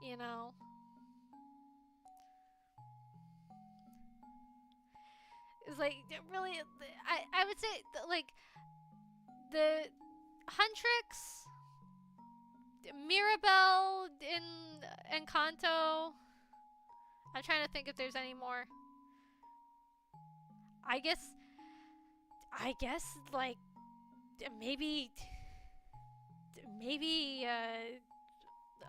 Speaker 1: you know. is like really. I would say like the Huntrix, Mirabelle in Encanto. I'm trying to think if there's any more. I guess like maybe a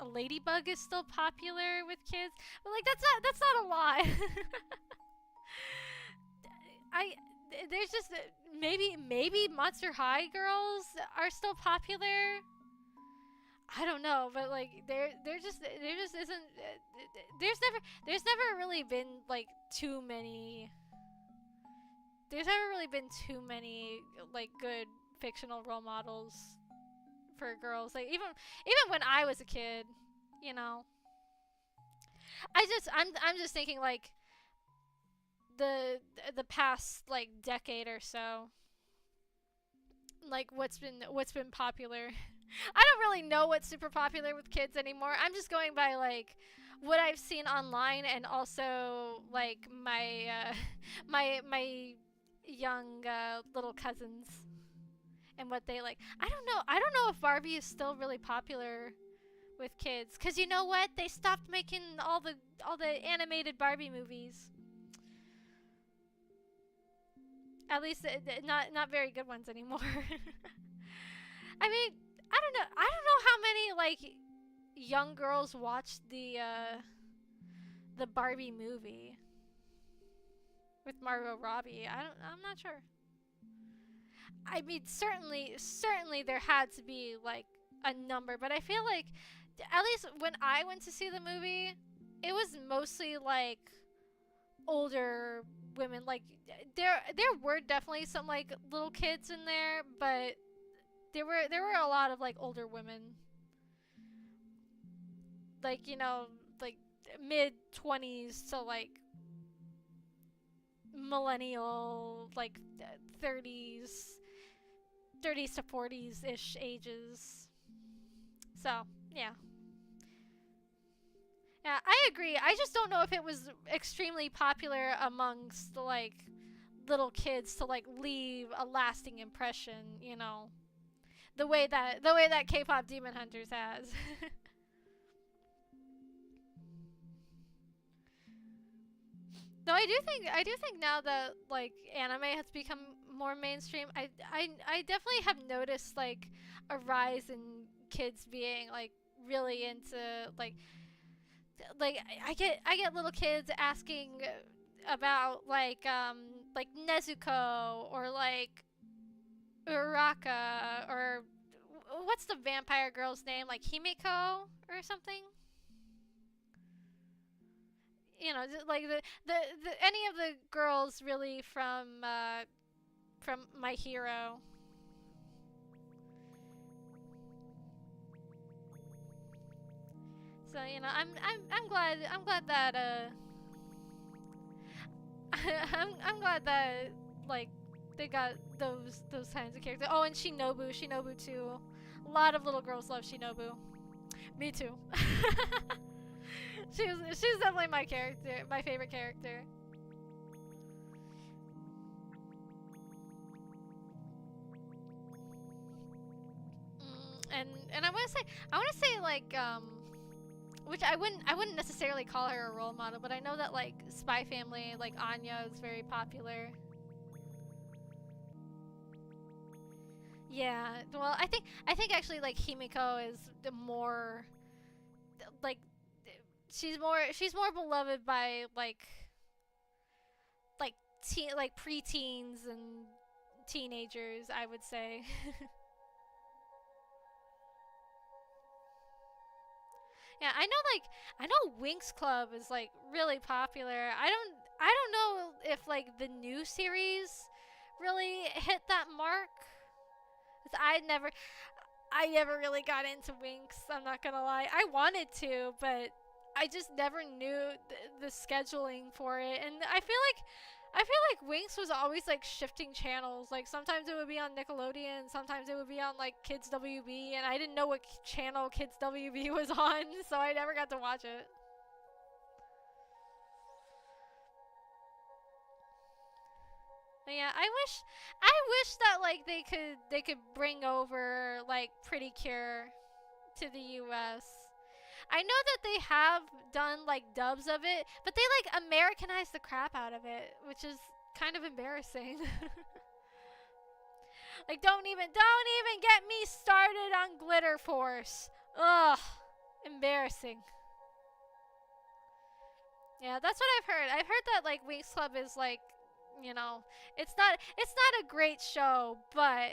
Speaker 1: ladybug is still popular with kids, but like that's not a lot. I there's just maybe Monster High girls are still popular. I don't know, but like there just isn't there's never really been like too many there's never really been too many like good fictional role models for girls. Like even when I was a kid, you know. I'm just thinking like the the past like decade or so, like what's been popular. I don't really know what's super popular with kids anymore. I'm just going by like what I've seen online, and also like my young little cousins and what they like. I don't know if Barbie is still really popular with kids, cuz you know what? They stopped making all the animated Barbie movies. At least not very good ones anymore. I mean, I don't know. I don't know how many like young girls watched the Barbie movie with Margot Robbie. I'm not sure. I mean, certainly there had to be like a number, but I feel like at least when I went to see the movie, it was mostly like older women. Like there were definitely some like little kids in there, but there were a lot of like older women, like like mid 20s to like millennial, like 30s 30s to 40s ish ages. So yeah. Yeah, I agree. I just don't know if it was extremely popular amongst like little kids to like leave a lasting impression, the way that K-pop Demon Hunters has. Though I do think now that like anime has become more mainstream, I definitely have noticed like a rise in kids being like really into like I get little kids asking about like Nezuko or like Uraka, or what's the vampire girl's name, like Himiko or something. Like the any of the girls really from My Hero. So I'm glad that I'm glad that like they got those kinds of characters. Oh, and Shinobu too. A lot of little girls love Shinobu. Me too. She's definitely my favorite character. And I want to say like which I wouldn't necessarily call her a role model, but I know that like Spy Family, like Anya is very popular. Yeah, well, I think actually like Himiko is the more like she's more beloved by like like preteens and teenagers, I would say. Yeah, I know Winx Club is like really popular. I don't know if like the new series really hit that mark. 'Cause I never really got into Winx. I'm not gonna lie. I wanted to, but I just never knew the scheduling for it. And I feel like Winx was always like shifting channels. Like sometimes it would be on Nickelodeon, sometimes it would be on like Kids WB, and I didn't know what channel Kids WB was on, so I never got to watch it. But yeah, I wish that like they could bring over like Pretty Cure to the US. I know that they have done like dubs of it, but they like Americanized the crap out of it, which is kind of embarrassing. Like don't even get me started on Glitter Force. Ugh, embarrassing. Yeah, that's what I've heard. I've heard that like Winx Club is like, you know, it's not a great show, but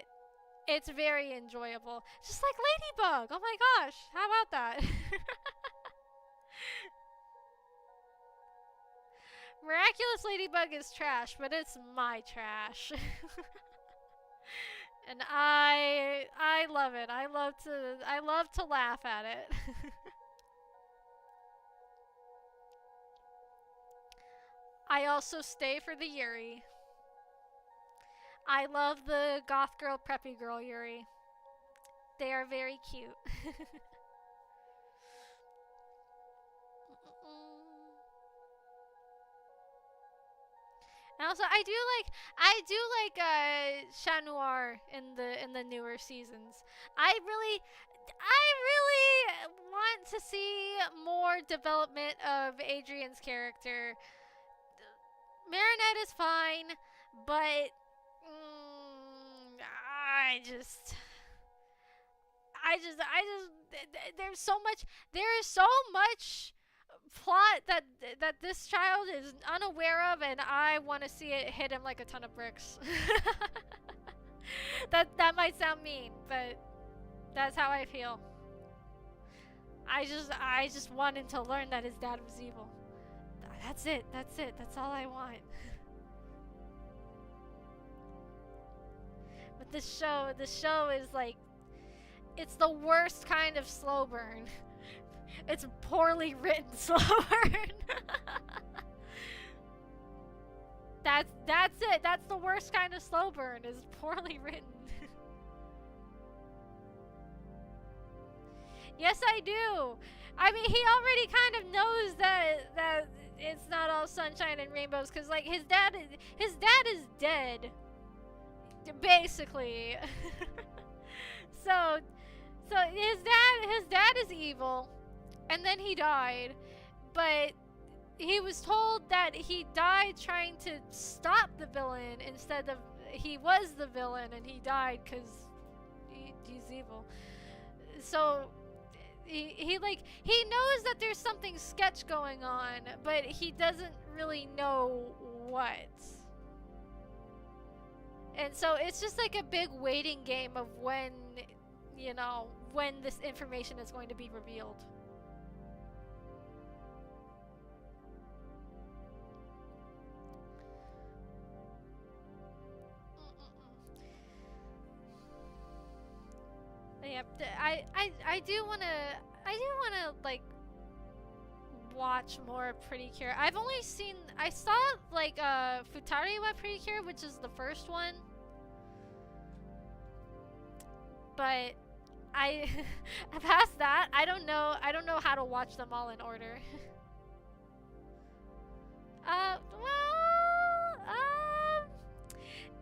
Speaker 1: it's very enjoyable. Just like Ladybug. Oh my gosh, how about that? Miraculous Ladybug is trash, but it's my trash. And I love it. I love to laugh at it. I also stay for the Yuri. I love the goth girl preppy girl Yuri. They are very cute. And also, I do like Chat Noir in the newer seasons. I really want to see more development of Adrian's character. Marinette is fine, but I just, there's so much, there is so much plot that this child is unaware of, and I want to see it hit him like a ton of bricks. That might sound mean, but that's how I feel. I just want him to learn that his dad was evil. That's it. That's it. That's all I want. But the show is like, it's the worst kind of slow burn. It's poorly written slow burn. That's it. That's the worst kind of slow burn, is poorly written. Yes, I do. I mean, he already kind of knows that it's not all sunshine and rainbows, because like his dad is dead, basically. so his dad is evil, and then he died, but he was told that he died trying to stop the villain instead of he was the villain, and he died because he's evil. So he knows that there's something sketch going on, but he doesn't really know what. And so it's just like a big waiting game of when this information is going to be revealed. Yep, I do wanna like watch more Pretty Cure. I saw like Futari wa Pretty Cure, which is the first one, but I past that I don't know how to watch them all in order. Well,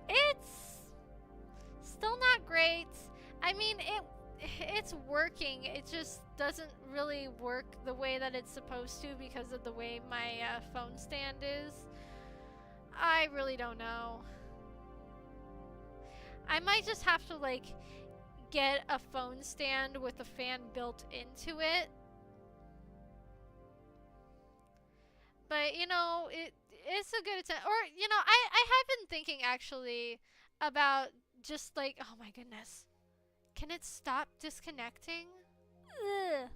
Speaker 1: it's still not great. I mean, it's working. It just doesn't really work the way that it's supposed to because of the way my phone stand is. I really don't know. I might just have to like get a phone stand with a fan built into it. But it's a good attempt. Or I have been thinking actually about just like, oh my goodness, can it stop disconnecting? Ugh.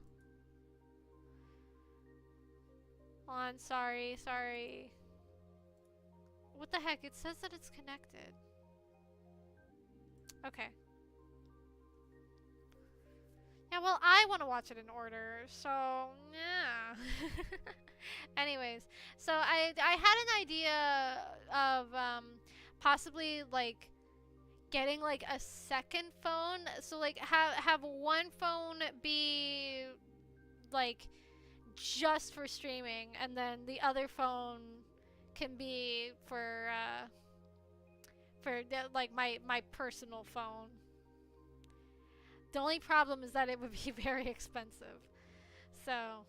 Speaker 1: Hold on, sorry. What the heck? It says that it's connected. Okay. Yeah, well, I want to watch it in order, so yeah. Anyways, so I had an idea of possibly like getting like a second phone, so like have one phone be like just for streaming, and then the other phone can be for like my personal phone. The only problem is that it would be very expensive. So,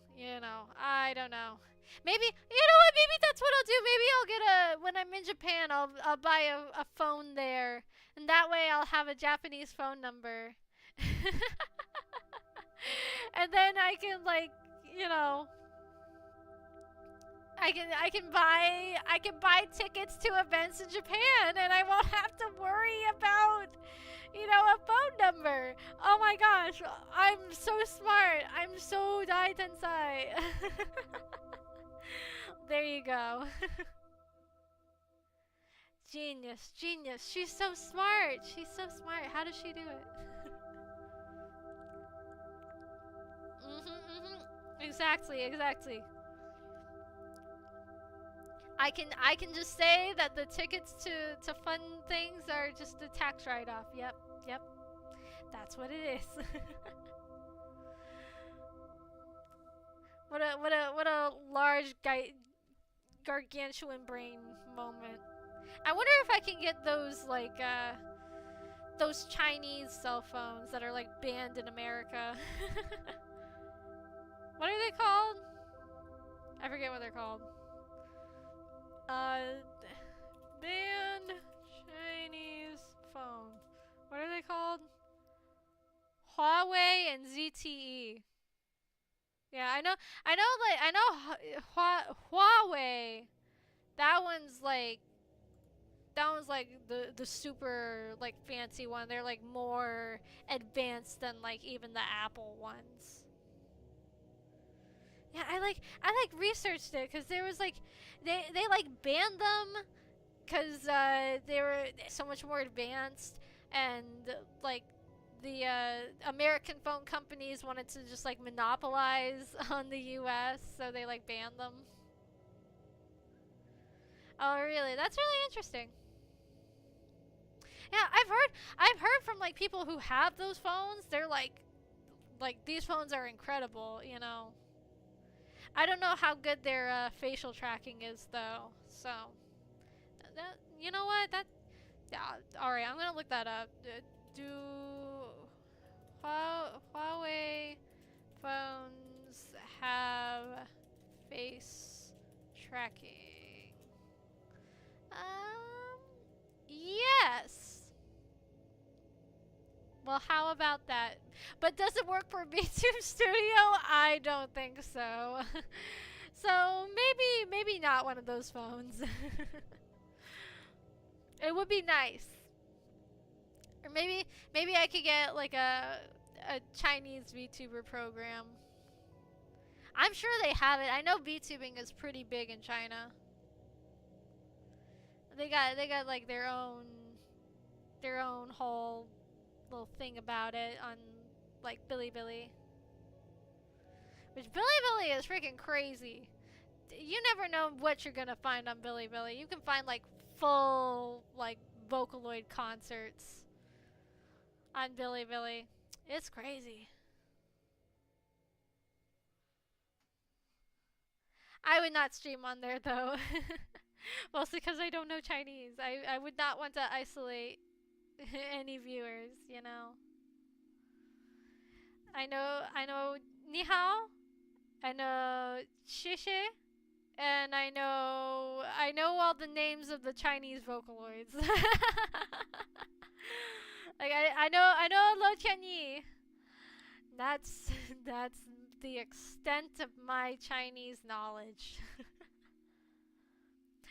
Speaker 1: I don't know. Maybe, you know what? Maybe that's what I'll do. Maybe I'll get when I'm in Japan, I'll buy a phone there, and that way I'll have a Japanese phone number. And then I can like, you know, I can buy tickets to events in Japan, and I won't have to worry about a phone number. Oh my gosh, I'm so smart. I'm so Dai Tensai. There you go. Genius, genius. She's so smart. She's so smart. How does she do it? Exactly, exactly. I can just say that the tickets to fun things are just a tax write-off. Yep, yep. That's what it is. What a large gargantuan brain moment. I wonder if I can get those like those Chinese cell phones that are like banned in America. What are they called? I forget what they're called. Uh, banned Chinese phones. What are they called? Huawei and ZTE. Yeah, Huawei. That one's like the super like fancy one. They're like more advanced than like even the Apple ones. Yeah, I researched it because there was like they like banned them because they were so much more advanced, and like the American phone companies wanted to just like monopolize on the U.S., so they like banned them. Oh, really? That's really interesting. Yeah, I've heard from like people who have those phones. They're like these phones are incredible. I don't know how good their facial tracking is though. So that you know what that yeah. All right, I'm gonna look that up. Do Huawei phones have face tracking? Yes. Well, how about that? But does it work for VTube Studio? I don't think so. So maybe not one of those phones. It would be nice. Or maybe I could get like a Chinese VTuber program. I'm sure they have it. I know VTubing is pretty big in China. They got like their own whole little thing about it on like Bilibili. Which Bilibili is freaking crazy. You never know what you're gonna find on Bilibili. You can find like full like Vocaloid concerts on Bilibili. It's crazy. I would not stream on there though. Mostly because I don't know Chinese. I would not want to isolate any viewers. I know ni hao, I know xie, and I know all the names of the Chinese Vocaloids. Like I know Lo Tianyi. That's that's the extent of my Chinese knowledge.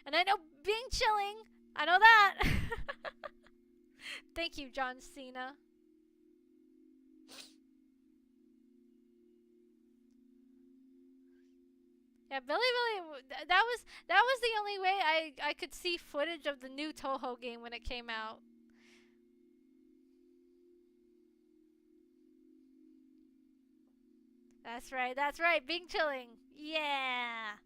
Speaker 1: And I know Bing Chilling. I know that. Thank you, John Cena. Yeah, Billy. That was the only way I could see footage of the new Toho game when it came out. That's right. That's right. Bing Chilling. Yeah.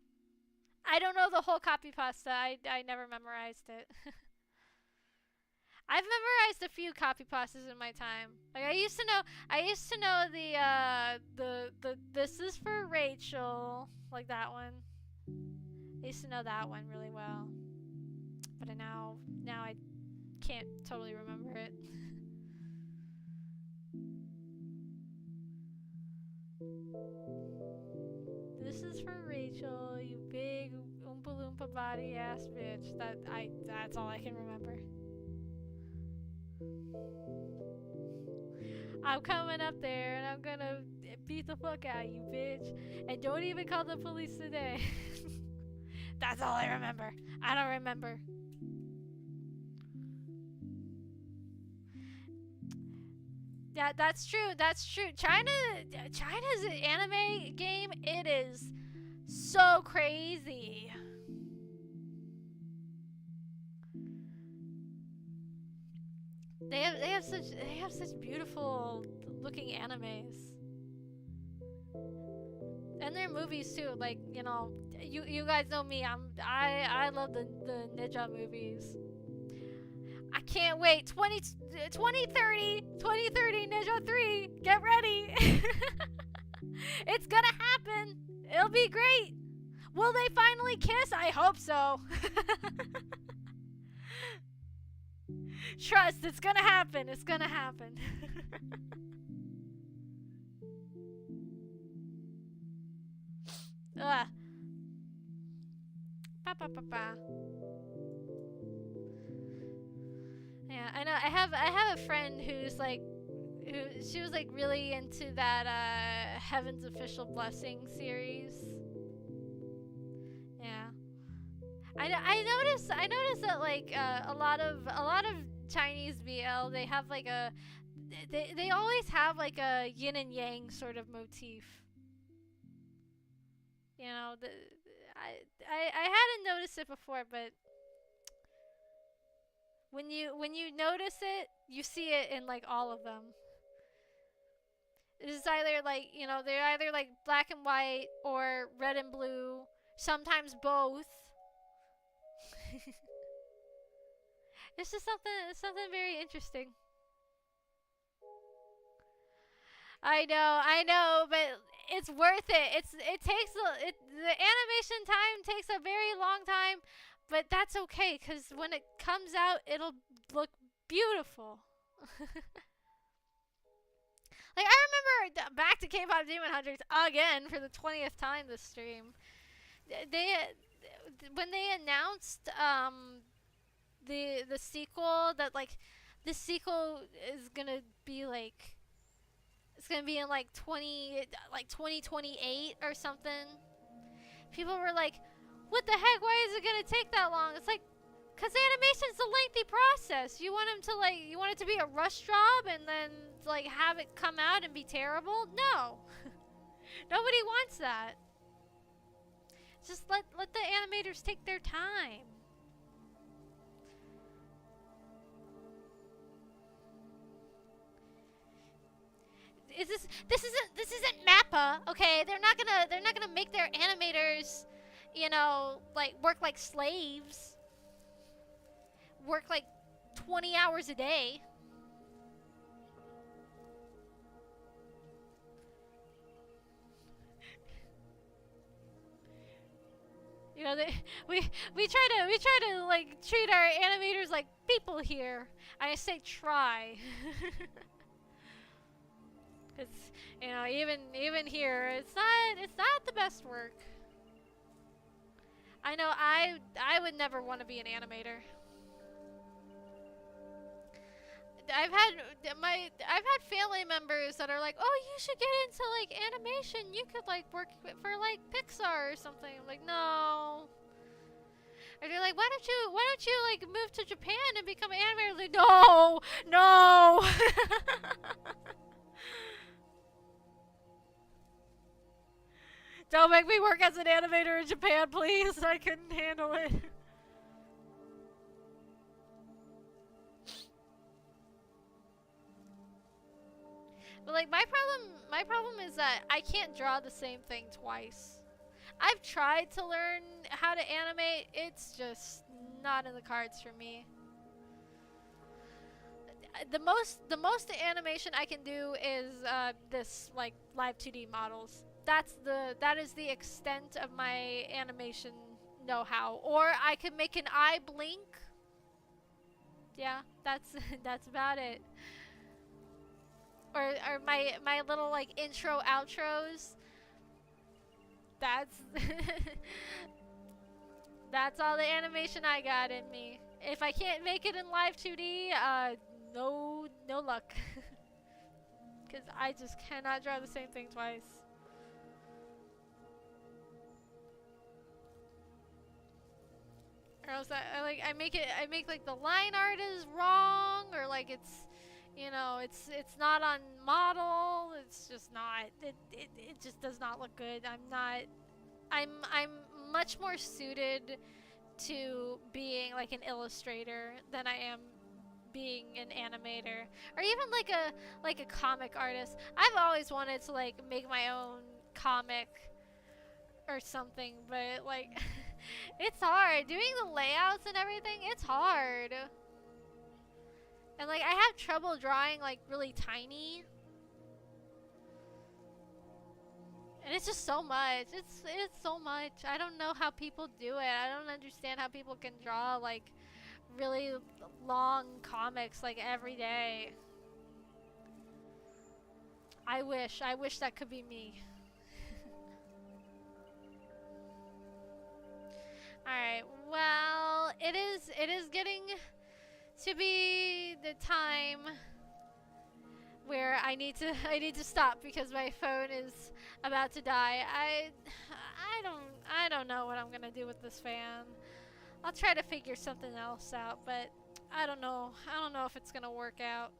Speaker 1: I don't know the whole copy pasta. I never memorized it. I've memorized a few copy pastas in my time. Like I used to know the this is for Rachel, like that one. I used to know that one really well. But now I can't totally remember it. This is for Rachel, you big Oompa Loompa body ass bitch. That's all I can remember. I'm coming up there and I'm gonna beat the fuck out of you, bitch. And don't even call the police today. That's all I remember. I don't remember. Yeah, that's true. That's true. China's anime game, it is so crazy. They have such beautiful looking animes. And their movies too. Like, you guys know me. I love the ninja movies. I can't wait. 2030 Ninja 3. Get ready. It's gonna happen. It'll be great. Will they finally kiss? I hope so. Trust, it's gonna happen. It's gonna happen. Ugh. Ba ba ba ba. Yeah, I know. I have a friend who's like, she was like really into that Heaven's Official Blessing series. Yeah, I noticed that like a lot of Chinese BL, they have like they always have like a yin and yang sort of motif. You know, I hadn't noticed it before, but when you notice it, you see it in like all of them. It's either like, they're either like black and white or red and blue, sometimes both. It's just something very interesting. I know, but it's worth it. The animation time takes a very long time, but that's okay cuz when it comes out, it'll look beautiful. Like, I remember back to K-pop Demon Hunters again for the 20th time this stream. They when they announced the sequel, that like the sequel is going to be like, it's going to be in like 2028 or something. People were like, "What the heck? Why is it going to take that long?" It's like, cuz animation's a lengthy process. You want it to be a rush job and then like have it come out and be terrible? No. Nobody wants that. Just let the animators take their time. This isn't Mappa, okay? They're not gonna make their animators, like work like slaves. Work like 20 hours a day. We try to like treat our animators like people here. I say try. It's, even here, it's not the best work. I know I would never want to be an animator. I've had family members that are like, "Oh, you should get into like animation. You could like work for like Pixar or something." I'm like, "No." Or they're like, why don't you like move to Japan and become an animator?" I'm like, "No, no." Don't make me work as an animator in Japan, please. I couldn't handle it. But like my problem is that I can't draw the same thing twice. I've tried to learn how to animate. It's just not in the cards for me. The most animation I can do is this like live 2D models. That is the extent of my animation know-how. Or I could make an eye blink. Yeah, that's that's about it. Or my little like intro outros. That's that's all the animation I got in me. If I can't make it in live 2D, no luck. Because I just cannot draw the same thing twice. Or else I make like the line art is wrong, or like it's, it's not on model. It's just not. It just does not look good. I'm much more suited to being like an illustrator than I am being an animator, or even like a comic artist. I've always wanted to like make my own comic or something, but like it's hard doing the layouts and everything. It's hard, and like I have trouble drawing like really tiny, and it's just so much. It's so much. I don't know how people do it. I don't understand how people can draw like really long comics like every day. I wish that could be me. Alright, well, it is getting to be the time where I need to stop because my phone is about to die. I don't know what I'm gonna do with this fan. I'll try to figure something else out, but I don't know. I don't know if it's gonna work out.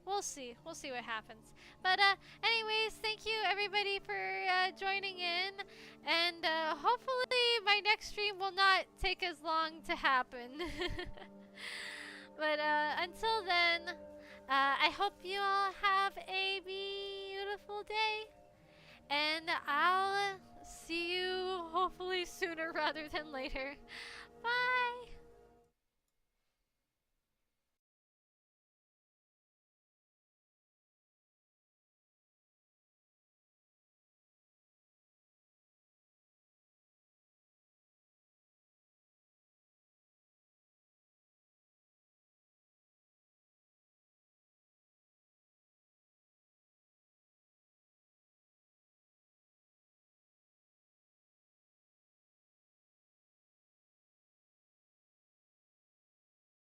Speaker 1: We'll see. We'll see what happens. But anyways, thank you everybody for joining in, and hopefully my next stream will not take as long to happen. But until then, I hope you all have a beautiful day, and I'll see you hopefully sooner rather than later. Bye!